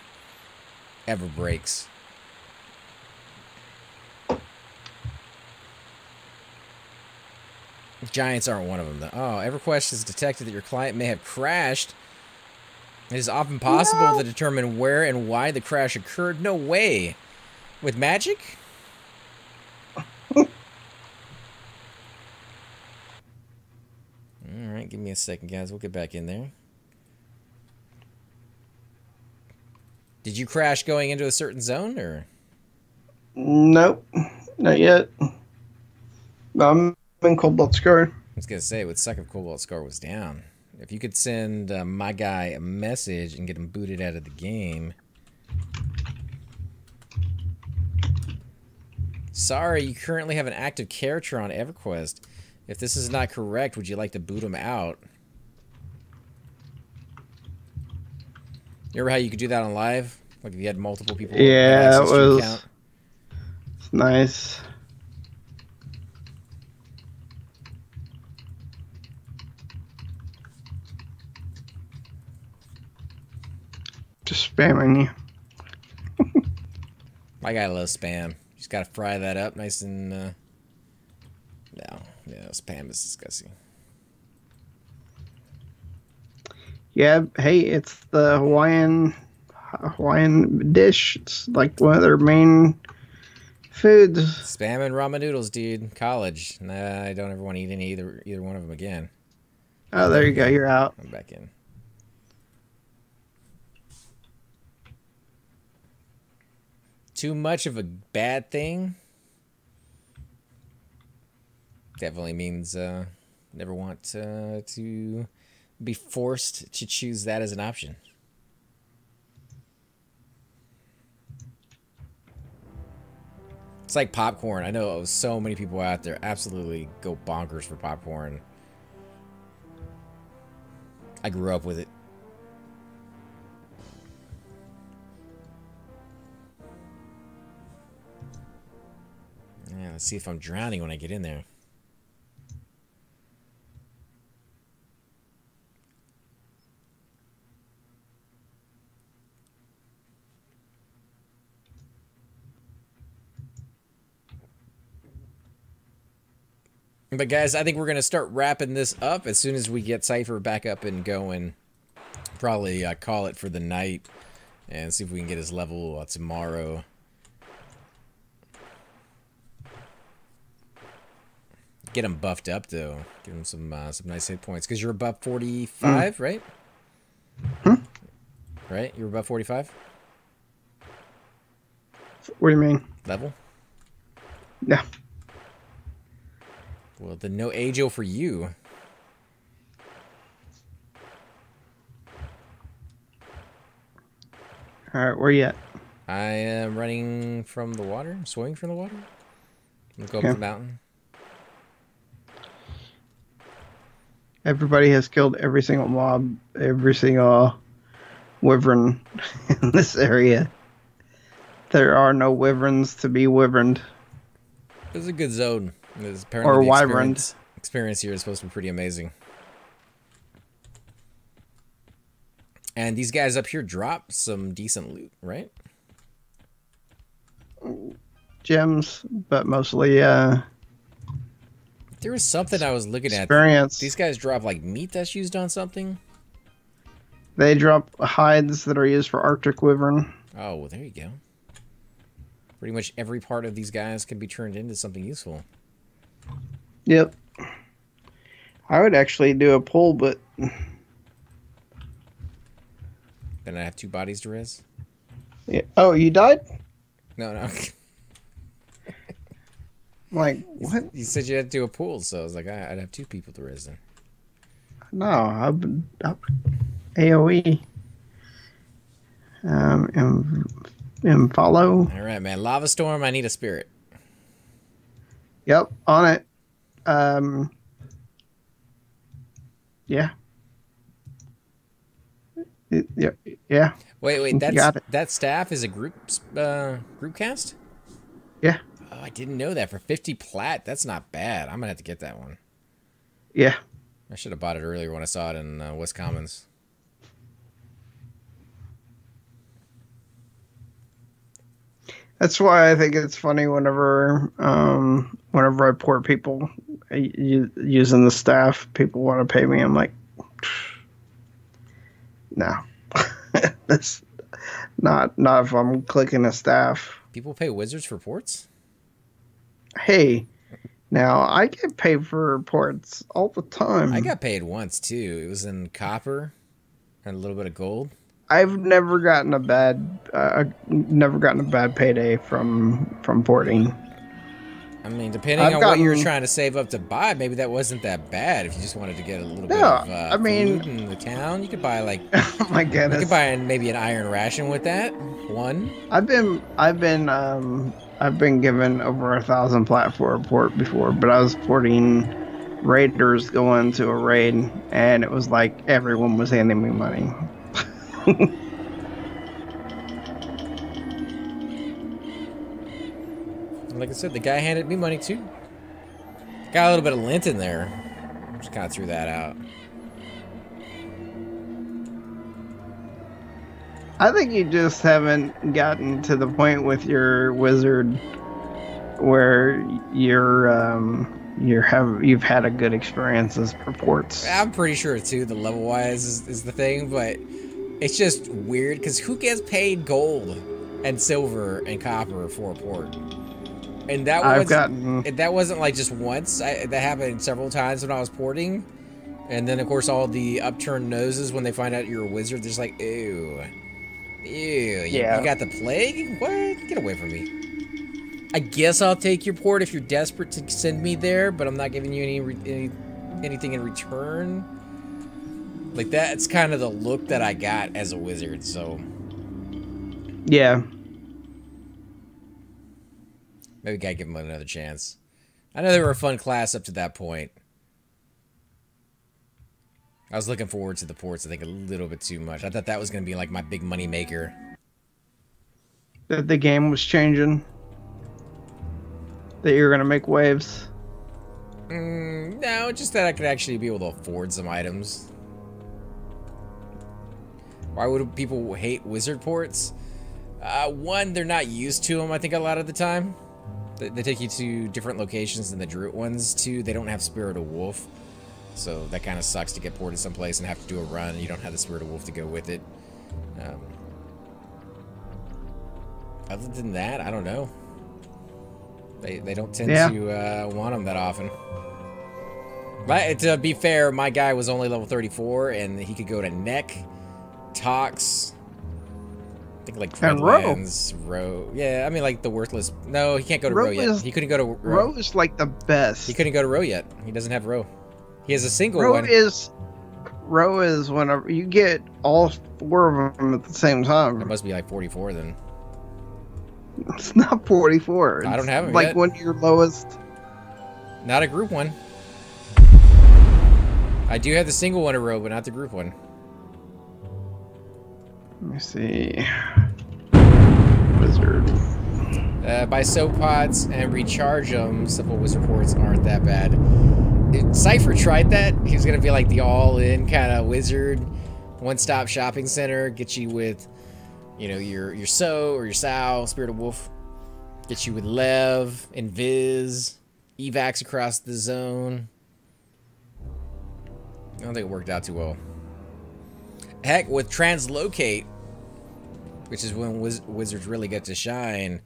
ever breaks. Giants aren't one of them, though. Oh, Everquest has detected that your client may have crashed. It is often possible to determine where and why the crash occurred. No way. With magic? Alright, give me a second, guys. We'll get back in there. Did you crash going into a certain zone, or? Nope. Not yet. I'm in Cobalt Scar. I was going to say, it would suck if Cobalt Scar was down. If you could send my guy a message and get him booted out of the game. Sorry, you currently have an active character on Everquest. If this is not correct, would you like to boot him out? You remember how you could do that on live? Like if you had multiple people. Yeah, it was nice. Just spamming you. My guy loves spam. Just gotta fry that up nice and no, yeah, spam is disgusting. Yeah, hey, it's the Hawaiian dish. It's like one of their main foods. Spam and ramen noodles, dude. College. Nah, I don't ever want to eat either one of them again. Oh, there you go. You're out. I'm back in. Too much of a bad thing definitely means never want to be forced to choose that as an option. It's like popcorn. I know so many people out there absolutely go bonkers for popcorn. I grew up with it. Yeah, let's Let's see if I'm drowning when I get in there. But guys, I think we're going to start wrapping this up as soon as we get Cypher back up and going. Probably call it for the night and see if we can get his level tomorrow. Get him buffed up though. Give him some nice hit points because you're above 45, right? Right? You're above 45? What do you mean? Level? Yeah. Well, then no Ajo for you. All right, where you at? I am running from the water. I'm swimming from the water. I'm going up the mountain. Everybody has killed every single mob, every single wyvern in this area. There are no wyverns to be wyverned. This is a good zone. Apparently Or the wyverned. experience here is supposed to be pretty amazing. And these guys up here drop some decent loot, right? Gems, but mostly there was something I was looking experience. At. These guys drop like meat that's used on something. They drop hides that are used for Arctic wyvern. Oh, well, there you go. Pretty much every part of these guys can be turned into something useful. Yep. I would actually do a pull, but Then I have 2 bodies to res. yeah. Oh, you died? No. Like, what? You said you had to do a pool, so I was like, I'd have 2 people to res then. No, I've been AoE. And follow. All right, man. Lava storm. I need a spirit. Yep, on it. Yeah. Yeah. Wait. That staff is a group cast? Yeah. Oh, I didn't know that. For 50 plat, that's not bad. I'm gonna have to get that one. Yeah. I should have bought it earlier when I saw it in West Commons. That's why I think it's funny whenever I port people using the staff, people want to pay me. I'm like, no, that's not if I'm clicking a staff. People pay wizards for ports? Hey, now I get paid for ports all the time. I got paid once too. It was in copper and a little bit of gold. I've never gotten a bad payday from porting. I mean, depending on what you're trying to save up to buy, maybe that wasn't that bad. If you just wanted to get a little bit of food in the town, you could buy like oh my goodness, you could buy maybe an iron ration with that one. I've been given over 1,000 plat for a port before, but I was porting raiders going to a raid, and it was like everyone was handing me money. Like I said, the guy handed me money too. Got a little bit of lint in there. Just kind of threw that out. I think you just haven't gotten to the point with your wizard where you've had a good experience as for ports. I'm pretty sure too. The level wise is the thing, but it's just weird because who gets paid gold and silver and copper for a port? And that wasn't like just once. That happened several times when I was porting. And then of course all the upturned noses when they find out you're a wizard, they're just like, ew. Yeah. You got the plague? What? Get away from me. I guess I'll take your port if you're desperate to send me there, but I'm not giving you anything in return. Like that's kind of the look that I got as a wizard, so yeah. Maybe gotta give them another chance. I know they were a fun class up to that point. I was looking forward to the ports, I think, a little bit too much. I thought that was going to be like my big money maker. That the game was changing. that you're gonna make waves? No, just that I could actually be able to afford some items. Why would people hate wizard ports? One, they're not used to them, I think, a lot of the time. They take you to different locations than the Druid ones. Two, they don't have Spirit of Wolf. So that kind of sucks to get ported someplace and have to do a run. You don't have the Spirit of Wolf to go with it. Other than that, I don't know. They don't tend to want them that often. But to be fair, my guy was only level 34, and he could go to Neck, Tox, I think like Dreadlands, Row. Yeah, I mean like the worthless. No, he can't go to Row yet. He couldn't go to Row. Row is like the best. He couldn't go to Row yet. He doesn't have Row. He has a single one. Row is whenever you get all 4 of them at the same time. It must be like 44 then. It's not 44. I don't have him like yet. One of your lowest. Not a group one. I do have the single one in Row, but not the group one. Let me see. Wizard. Buy soap pods and recharge them. Simple wizard ports aren't that bad. Cypher tried that. He was going to be like the all-in kind of wizard. One-stop shopping center. Get you with, you know, your So or your Sao, Spirit of Wolf. Get you with Lev, Invis, evacs across the zone. I don't think it worked out too well. Heck, with Translocate, which is when wizards really get to shine,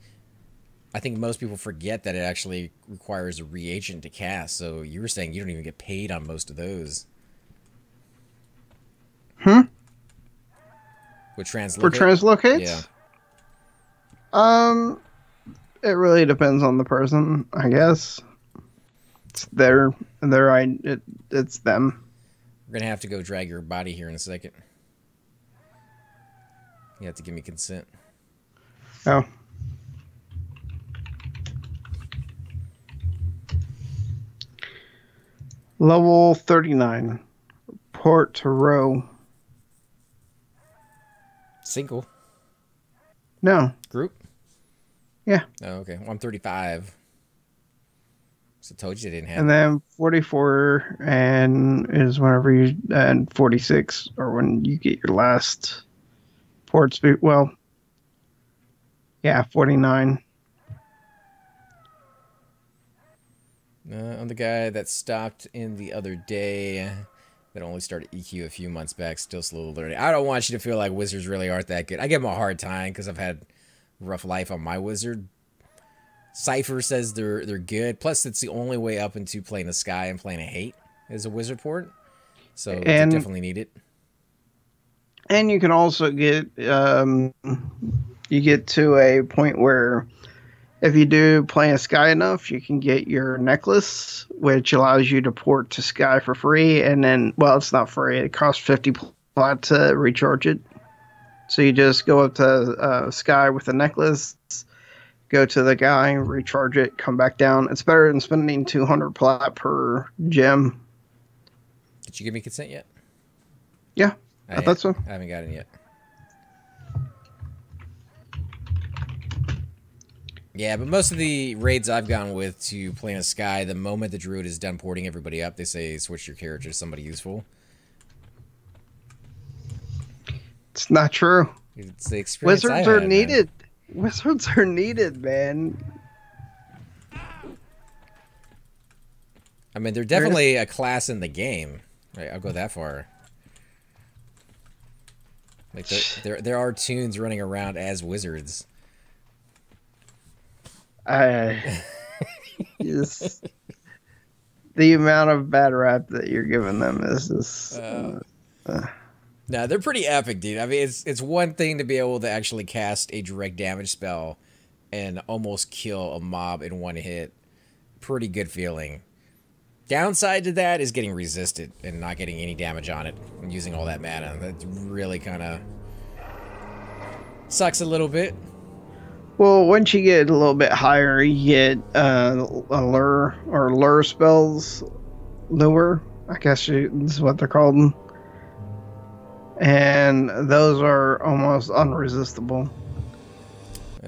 I think most people forget that it actually requires a reagent to cast. So you were saying you don't even get paid on most of those. With Translocate? For Translocates? Yeah. It really depends on the person, I guess. It's it's them. We're going to have to go drag your body here in a second. You have to give me consent. Oh. Level 39. Port to Row. Single? No. Group? Yeah. Oh, okay. Well, I'm 35. So I told you they didn't have. And then 44 and is whenever you, and 46 or when you get your last port speed. Well, yeah, 49. I'm the guy that stopped in the other day that only started EQ a few months back, still slowly learning. I don't want you to feel like wizards really aren't that good. I give them a hard time because I've had a rough life on my wizard. Cypher says they're good. Plus, it's the only way up into Plane of Sky and Plane of Hate is a wizard port. So you definitely need it. And you can also get you get to a point where if you do Plane of Sky enough, you can get your necklace, which allows you to port to Sky for free. And then, well, it's not free. It costs 50 plat to recharge it. So you just go up to Sky with the necklace, go to the guy, recharge it, come back down. It's better than spending 200 plat per gem. Did you give me consent yet? Yeah, I thought so. I haven't got it yet. Yeah, but most of the raids I've gone with to Plane of Sky, the moment the druid is done porting everybody up, they say switch your character to somebody useful. It's not true. It's the experience Wizards are needed. Man. Wizards are needed, man. I mean, they're definitely a class in the game. Right, I'll go that far. Like there are tunes running around as wizards. Just the amount of bad rap that you're giving them is just. No, they're pretty epic, dude. I mean, it's one thing to be able to actually cast a direct damage spell and almost kill a mob in one hit. Pretty good feeling. Downside to that is getting resisted and not getting any damage on it and using all that mana. That really kind of sucks a little bit. Well, once you get a little bit higher, you get lure spells. Lure, I guess is what they're called. And those are almost unresistible.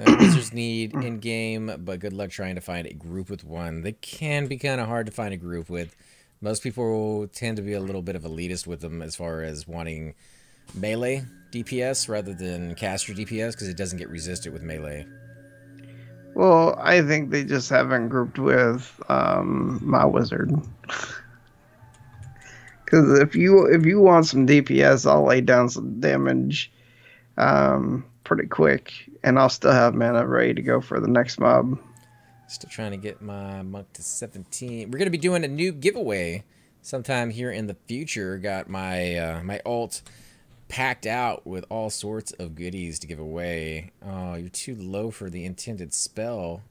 Wizards need in-game, but good luck trying to find a group with one. They can be kind of hard to find a group with. Most people tend to be a little bit of elitist with them as far as wanting melee DPS rather than caster DPS because it doesn't get resisted with melee. Well, I think they just haven't grouped with my wizard. Because if you want some DPS, I'll lay down some damage pretty quick, and I'll still have mana ready to go for the next mob. Still trying to get my monk to 17. We're gonna be doing a new giveaway sometime here in the future. Got my my alt packed out with all sorts of goodies to give away. Oh, you're too low for the intended spell.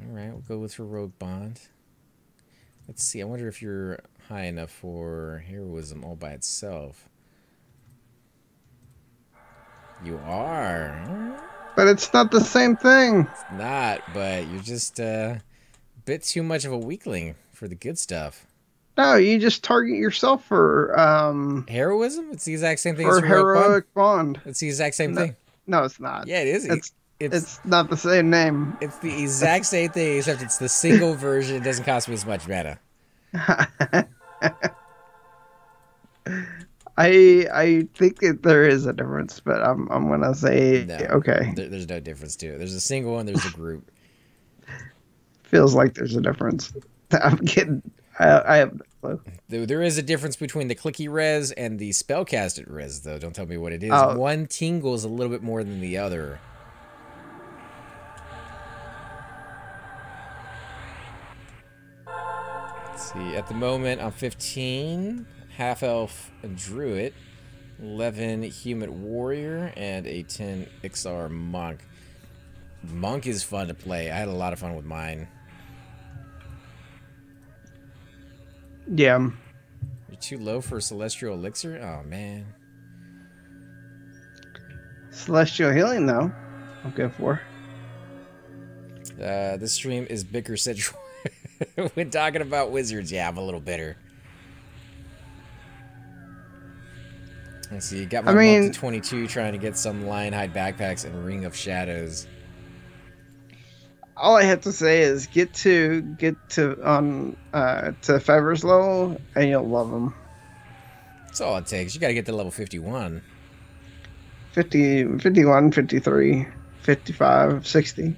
Alright, we'll go with Heroic Bond. Let's see, I wonder if you're high enough for Heroism all by itself. You are. But it's not the same thing. It's not, but you're just a bit too much of a weakling for the good stuff. No, you just target yourself for Heroism? It's the exact same thing for as Heroic Bond. It's the exact same thing. No, it's not. Yeah, it is. It's not the same name. It's the exact same thing, except it's the single version. It doesn't cost me as much mana. I think that there is a difference, but I'm gonna say No, okay. There's no difference to it. There's a single and there's a group. Feels like there's a difference. I'm kidding. I have no clue. There is a difference between the clicky res and the spellcasted res, though. Don't tell me what it is. Oh. One tingles a little bit more than the other. Let's see. At the moment, I'm 15, half elf druid, 11 human warrior, and a 10 XR monk. Monk is fun to play. I had a lot of fun with mine. Yeah. You're too low for Celestial Elixir? Oh, man. Celestial Healing, though. I'm good for. This stream is bicker central. When talking about wizards, yeah, I'm a little bitter. Let's see, got my monk to 22 trying to get some Lionhide backpacks and Ring of Shadows. All I have to say is get to Fever's level and you'll love them. That's all it takes. You got to get to level 51. 50, 51, 53, 55, 60.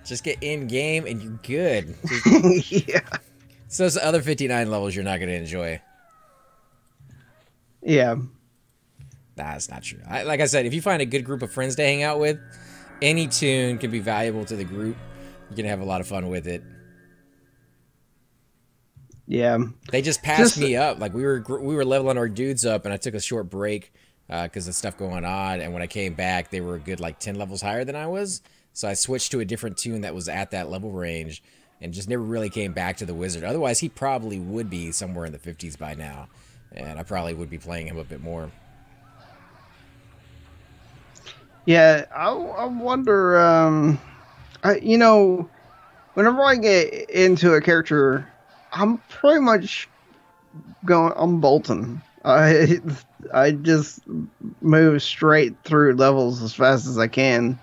Just get in game and you're good. Yeah. So those other 59 levels you're not going to enjoy. Yeah. Nah, that's not true. Like I said, if you find a good group of friends to hang out with, any tune can be valuable to the group. You're going to have a lot of fun with it. Yeah. They just passed me up. Like we were leveling our dudes up, and I took a short break because of stuff going on. And when I came back, they were a good like 10 levels higher than I was. So I switched to a different tune that was at that level range, and just never really came back to the wizard. Otherwise, he probably would be somewhere in the 50s by now, and I probably would be playing him a bit more. Yeah, I wonder. You know, whenever I get into a character, I'm pretty much I'm bolting. I just move straight through levels as fast as I can.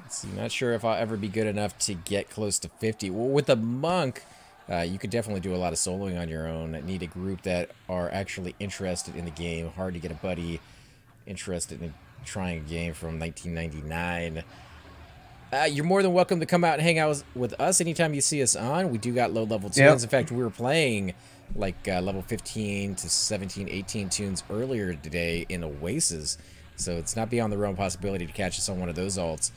So I'm not sure if I'll ever be good enough to get close to 50. Well, with a monk, you could definitely do a lot of soloing on your own. Need a group that are actually interested in the game. Hard to get a buddy interested in trying a game from 1999. You're more than welcome to come out and hang out with us anytime you see us on. We do got low-level tunes. Yep. In fact, we were playing like level 15 to 17, 18 tunes earlier today in Oasis. So it's not beyond the realm of possibility to catch us on one of those alts.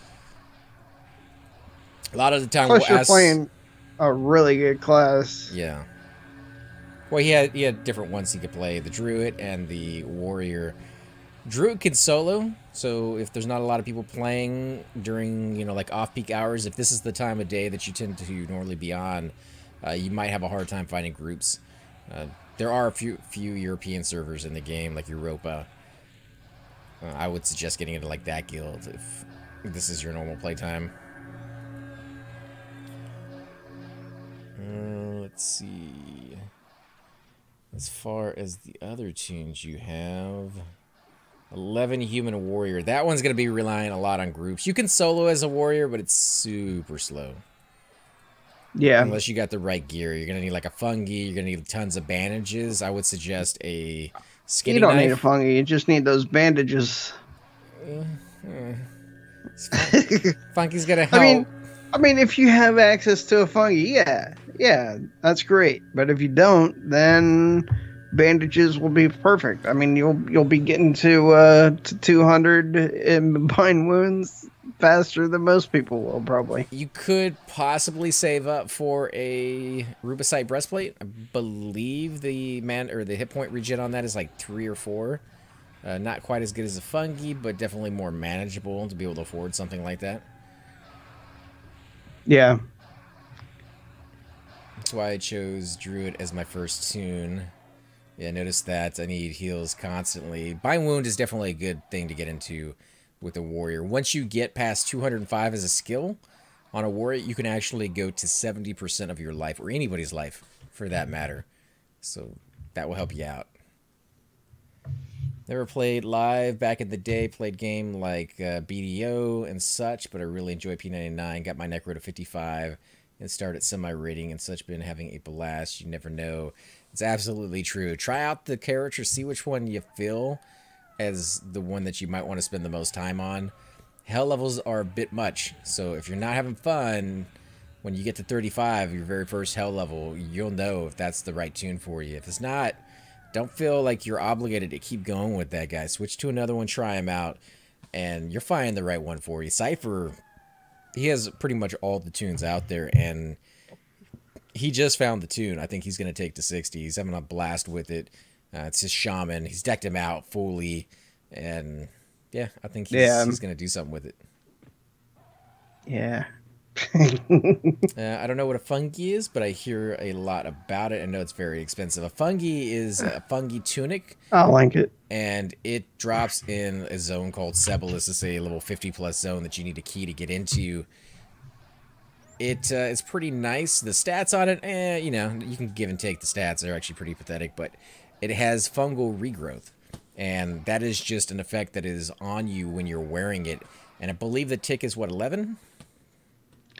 A lot of the time, plus you're playing a really good class. Yeah. Well, he had different ones he could play: the druid and the warrior. Druid could solo, so if there's not a lot of people playing during, like off-peak hours, if this is the time of day that you tend to normally be on, you might have a hard time finding groups. There are a few European servers in the game, like Europa. I would suggest getting into like that guild if this is your normal playtime. Let's see. As far as the other tunes you have, 11 Human Warrior. That one's going to be relying a lot on groups. You can solo as a warrior, but it's super slow. Yeah. Unless you got the right gear. You're going to need like a fungi. You're going to need tons of bandages. I would suggest a skinny You don't knife. need a fungi. You just need those bandages. Funky's going to help. I mean, if you have access to a fungi, yeah, that's great. But if you don't, then bandages will be perfect. I mean, you'll be getting to 200 in bind wounds faster than most people will, probably. You could possibly save up for a rubicite breastplate. I believe the hit point regen on that is like 3 or 4. Not quite as good as a fungi, but definitely more manageable to be able to afford something like that. Yeah. That's why I chose Druid as my first tune. Yeah, notice that I need heals constantly. Bind Wound is definitely a good thing to get into with a warrior. Once you get past 205 as a skill on a warrior, you can actually go to 70% of your life, or anybody's life for that matter. So that will help you out. Never played live back in the day, played game like BDO and such, but I really enjoy P99, got my Necro to 55, and started semi-rating and such, been having a blast. You never know. It's absolutely true. Try out the character, see which one you feel as the one that you might want to spend the most time on. Hell levels are a bit much, so if you're not having fun, when you get to 35, your very first hell level, you'll know if that's the right tune for you. If it's not, don't feel like you're obligated to keep going with that guy. Switch to another one, try him out, and you'll find the right one for you. Cypher, he has pretty much all the tunes out there, and he just found the tune. I think he's going to take to 60. He's having a blast with it. It's his shaman. He's decked him out fully, and yeah, I think he's going to do something with it. Yeah. I don't know what a fungi is, but I hear a lot about it. I know it's very expensive. A fungi is a fungi tunic. I like it. And it drops in a zone called Sebulus. It's a level 50+ zone that you need a key to get into. It's pretty nice. The stats on it, you know, you can give and take the stats. They're actually pretty pathetic, but it has fungal regrowth. And that is just an effect that is on you when you're wearing it. And I believe the tick is, what, 11?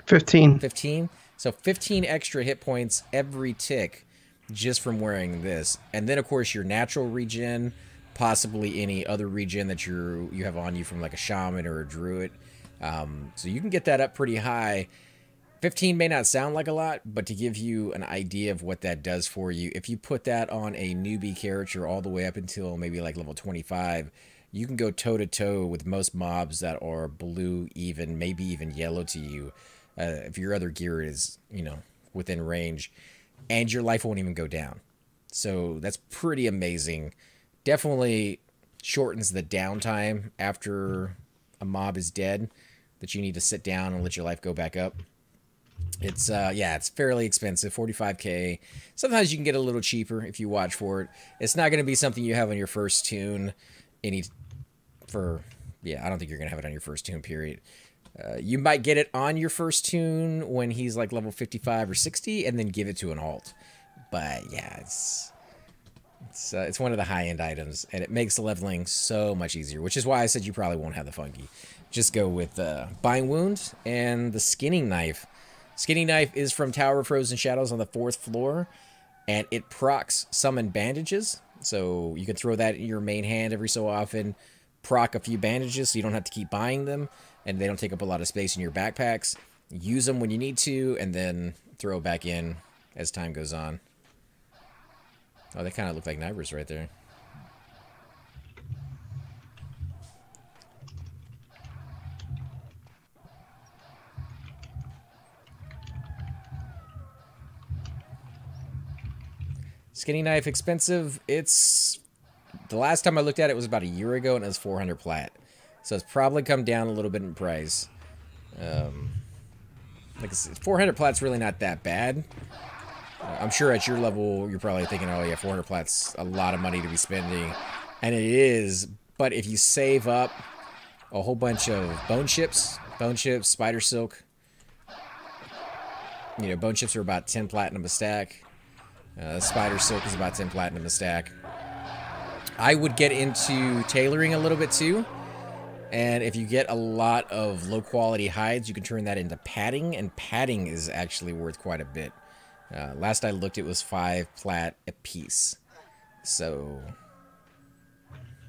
15. 15? So 15 extra hit points every tick just from wearing this. And then, of course, your natural regen, possibly any other regen that you have on you from like a shaman or a druid. So you can get that up pretty high. 15 may not sound like a lot, but to give you an idea of what that does for you, if you put that on a newbie character all the way up until maybe like level 25, you can go toe-to-toe with most mobs that are blue, even, maybe even yellow to you. If your other gear is, you know, within range, and your life won't even go down. So that's pretty amazing. Definitely shortens the downtime after a mob is dead, that you need to sit down and let your life go back up. It's, yeah, it's fairly expensive, 45k. Sometimes you can get a little cheaper if you watch for it. It's not going to be something you have on your first tune. Yeah, I don't think you're going to have it on your first tune, period. You might get it on your first tune when he's like level 55 or 60, and then give it to an alt. But yeah, it's one of the high-end items, and it makes the leveling so much easier, which is why I said you probably won't have the fungi. Just go with Bind Wound and the Skinning Knife. Skinning Knife is from Tower of Frozen Shadows on the 4th floor, and it procs Summon Bandages. So you can throw that in your main hand every so often, proc a few bandages so you don't have to keep buying them, and they don't take up a lot of space in your backpacks. Use them when you need to, and then throw it back in as time goes on. Oh, they kind of look like Nibers right there. Skinny Knife, expensive. It's... The last time I looked at it was about a year ago, and it was 400 plat. So it's probably come down a little bit in price. Like I said, 400 plat's really not that bad. I'm sure at your level, you're probably thinking, oh yeah, 400 plat's a lot of money to be spending. And it is, but if you save up a whole bunch of bone chips, spider silk, you know, bone chips are about 10 platinum a stack. Spider Silk is about 10 platinum a stack. I would get into tailoring a little bit too. And if you get a lot of low quality hides, you can turn that into padding, and padding is actually worth quite a bit. Last I looked, it was 5 plat a piece. So,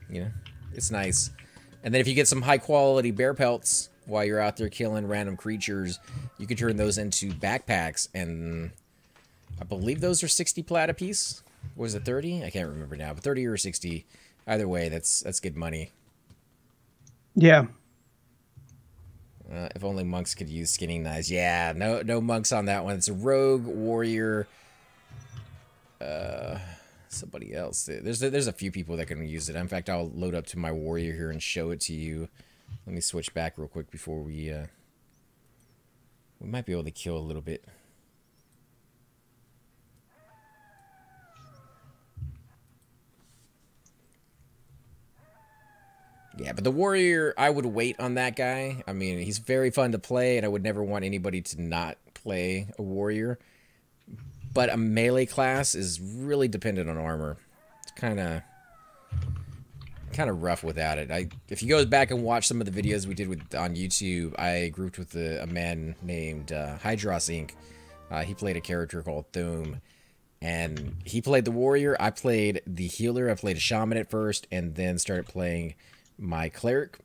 you know, it's nice. And then if you get some high quality bear pelts while you're out there killing random creatures, you can turn those into backpacks, and I believe those are 60 plat a piece. Was it 30? I can't remember now, but 30 or 60. Either way, that's good money. Yeah. If only monks could use skinning knives. Yeah, no monks on that one. It's a rogue, warrior, somebody else. There's a few people that can use it. In fact, I'll load up to my warrior here and show it to you. Let me switch back real quick before we might be able to kill a little bit. Yeah, but the warrior, I would wait on that guy. I mean, he's very fun to play, and I would never want anybody to not play a warrior. But a melee class is really dependent on armor. It's kind of rough without it. If you go back and watch some of the videos we did on YouTube, I grouped with a man named Hydros Inc. He played a character called Thum. And he played the warrior. I played the healer. I played a shaman at first, and then started playing my cleric,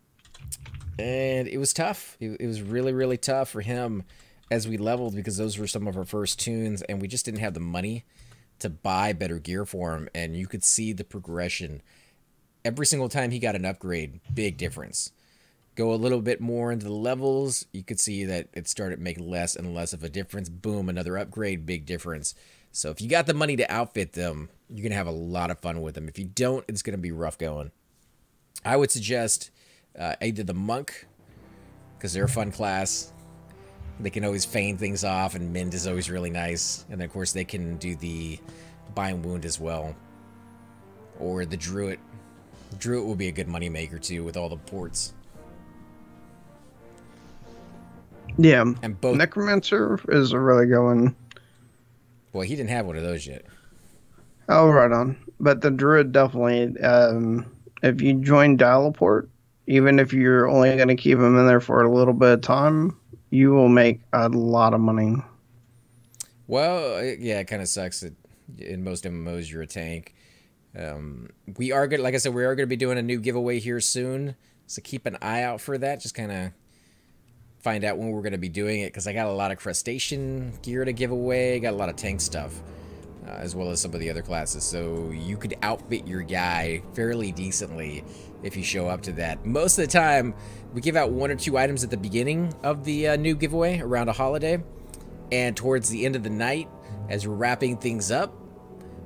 and it was tough. It was really, really tough for him as we leveled, because those were some of our first tunes, and we just didn't have the money to buy better gear for him. And you could see the progression every single time he got an upgrade. Big difference. Go a little bit more into the levels, you could see that it started making less and less of a difference. Boom, another upgrade, big difference. So if you got the money to outfit them, you're gonna have a lot of fun with them. If you don't, it's gonna be rough going. I would suggest either the monk, because they're a fun class. They can always feign things off, and mend is always really nice. And then, of course, they can do the bind wound as well. Or the druid. Druid will be a good money maker too, with all the ports. Yeah, and both necromancer is a really good one. Well, he didn't have one of those yet. Oh, right on. But the druid definitely. If you join Dialport, even if you're only going to keep them in there for a little bit of time, you will make a lot of money. Well, yeah, it kind of sucks that in most MMOs you're a tank. We are good. Like I said, we are going to be doing a new giveaway here soon, so keep an eye out for that. Just kind of find out when we're going to be doing it, because I got a lot of crustacean gear to give away. Got a lot of tank stuff. As well as some of the other classes, so you could outfit your guy fairly decently if you show up to that. Most of the time, we give out 1 or 2 items at the beginning of the new giveaway around a holiday, and towards the end of the night, as we're wrapping things up,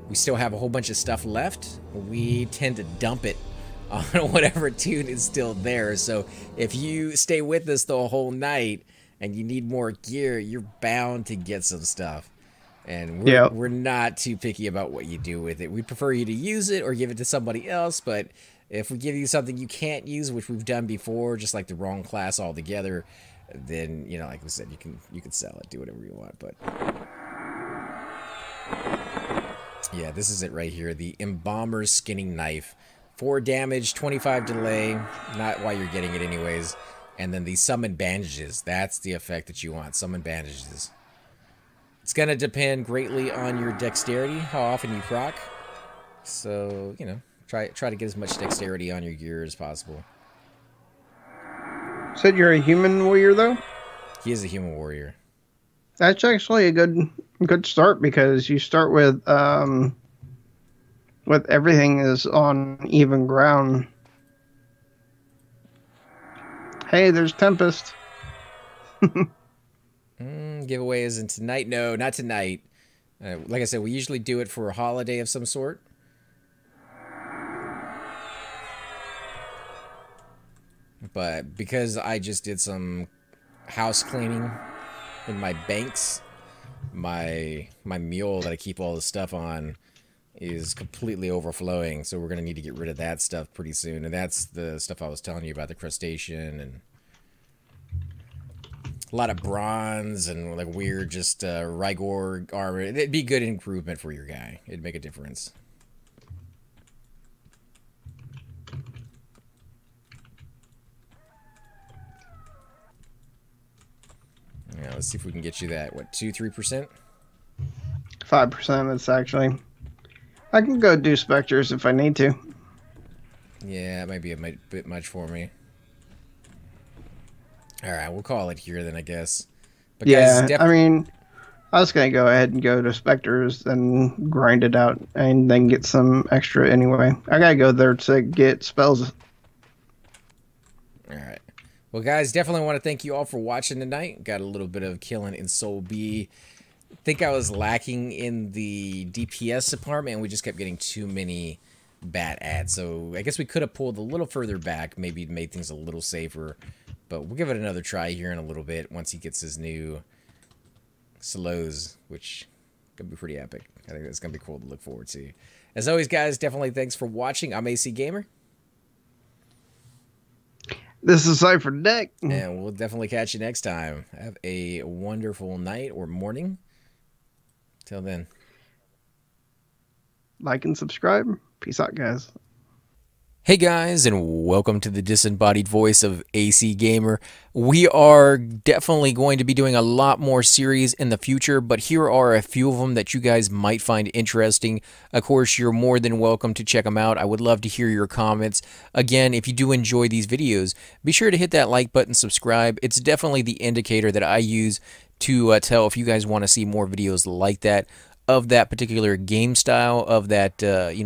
we still have a whole bunch of stuff left. We tend to dump it on whatever tune is still there. So if you stay with us the whole night and you need more gear, you're bound to get some stuff. And we're not too picky about what you do with it. We prefer you to use it or give it to somebody else, but if we give you something you can't use, which we've done before, just like the wrong class altogether, then, you know, like we said, you can sell it, do whatever you want. But yeah, this is it right here, the Embalmer's Skinning Knife. 4 damage, 25 delay, not why you're getting it anyways. And then the Summon Bandages, that's the effect that you want, Summon Bandages. It's going to depend greatly on your dexterity, how often you proc. So, you know, try to get as much dexterity on your gear as possible. Said you're a human warrior, though? He is a human warrior. That's actually a good start, because you start with everything is on even ground. Hey, there's Tempest. Giveaway isn't tonight. No, not tonight. Like I said, we usually do it for a holiday of some sort. But because I just did some house cleaning in my banks, my mule that I keep all the stuff on is completely overflowing. So we're going to need to get rid of that stuff pretty soon. And that's the stuff I was telling you about, the crustacean and A lot of bronze and like weird, just Rigor armor. It'd be good improvement for your guy. It'd make a difference. Yeah, let's see if we can get you that. What, 2-3%? 5%. It's actually. I can go do specters if I need to. Yeah, it might be a bit much for me. All right, we'll call it here then, I guess. But Yeah, guys, I mean, I was gonna go ahead and go to specters and grind it out, and then get some extra anyway. I gotta go there to get spells. All right. Well, guys, definitely want to thank you all for watching tonight. Got a little bit of killing in Soul B. I think I was lacking in the DPS department, and we just kept getting too many bat ads. So I guess we could have pulled a little further back, maybe made things a little safer. But we'll give it another try here in a little bit once he gets his new slows, which could be pretty epic. I think that's going to be cool to look forward to. As always, guys, definitely thanks for watching. I'm AC Gamer. This is Cypher Deck. And we'll definitely catch you next time. Have a wonderful night or morning. Till then. Like and subscribe. Peace out, guys. Hey guys, and welcome to the disembodied voice of AC Gamer. We are definitely going to be doing a lot more series in the future, but here are a few of them that you guys might find interesting. Of course, you're more than welcome to check them out. I would love to hear your comments. Again, if you do enjoy these videos, be sure to hit that like button, subscribe. It's definitely the indicator that I use to tell if you guys want to see more videos like that, of that particular game style, of that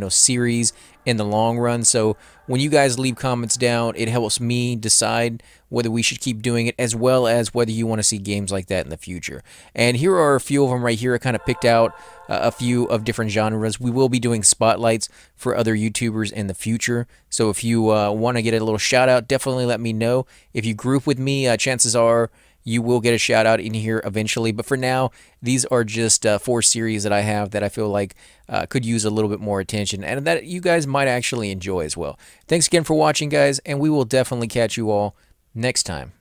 series in the long run. So when you guys leave comments down, it helps me decide whether we should keep doing it, as well as whether you want to see games like that in the future. And here are a few of them right here. I kind of picked out a few of different genres. We will be doing spotlights for other YouTubers in the future. So if you want to get a little shout out, definitely let me know. If you group with me, chances are you will get a shout out in here eventually. But for now, these are just 4 series that I have that I feel like could use a little bit more attention, and that you guys might actually enjoy as well. Thanks again for watching, guys, and we will definitely catch you all next time.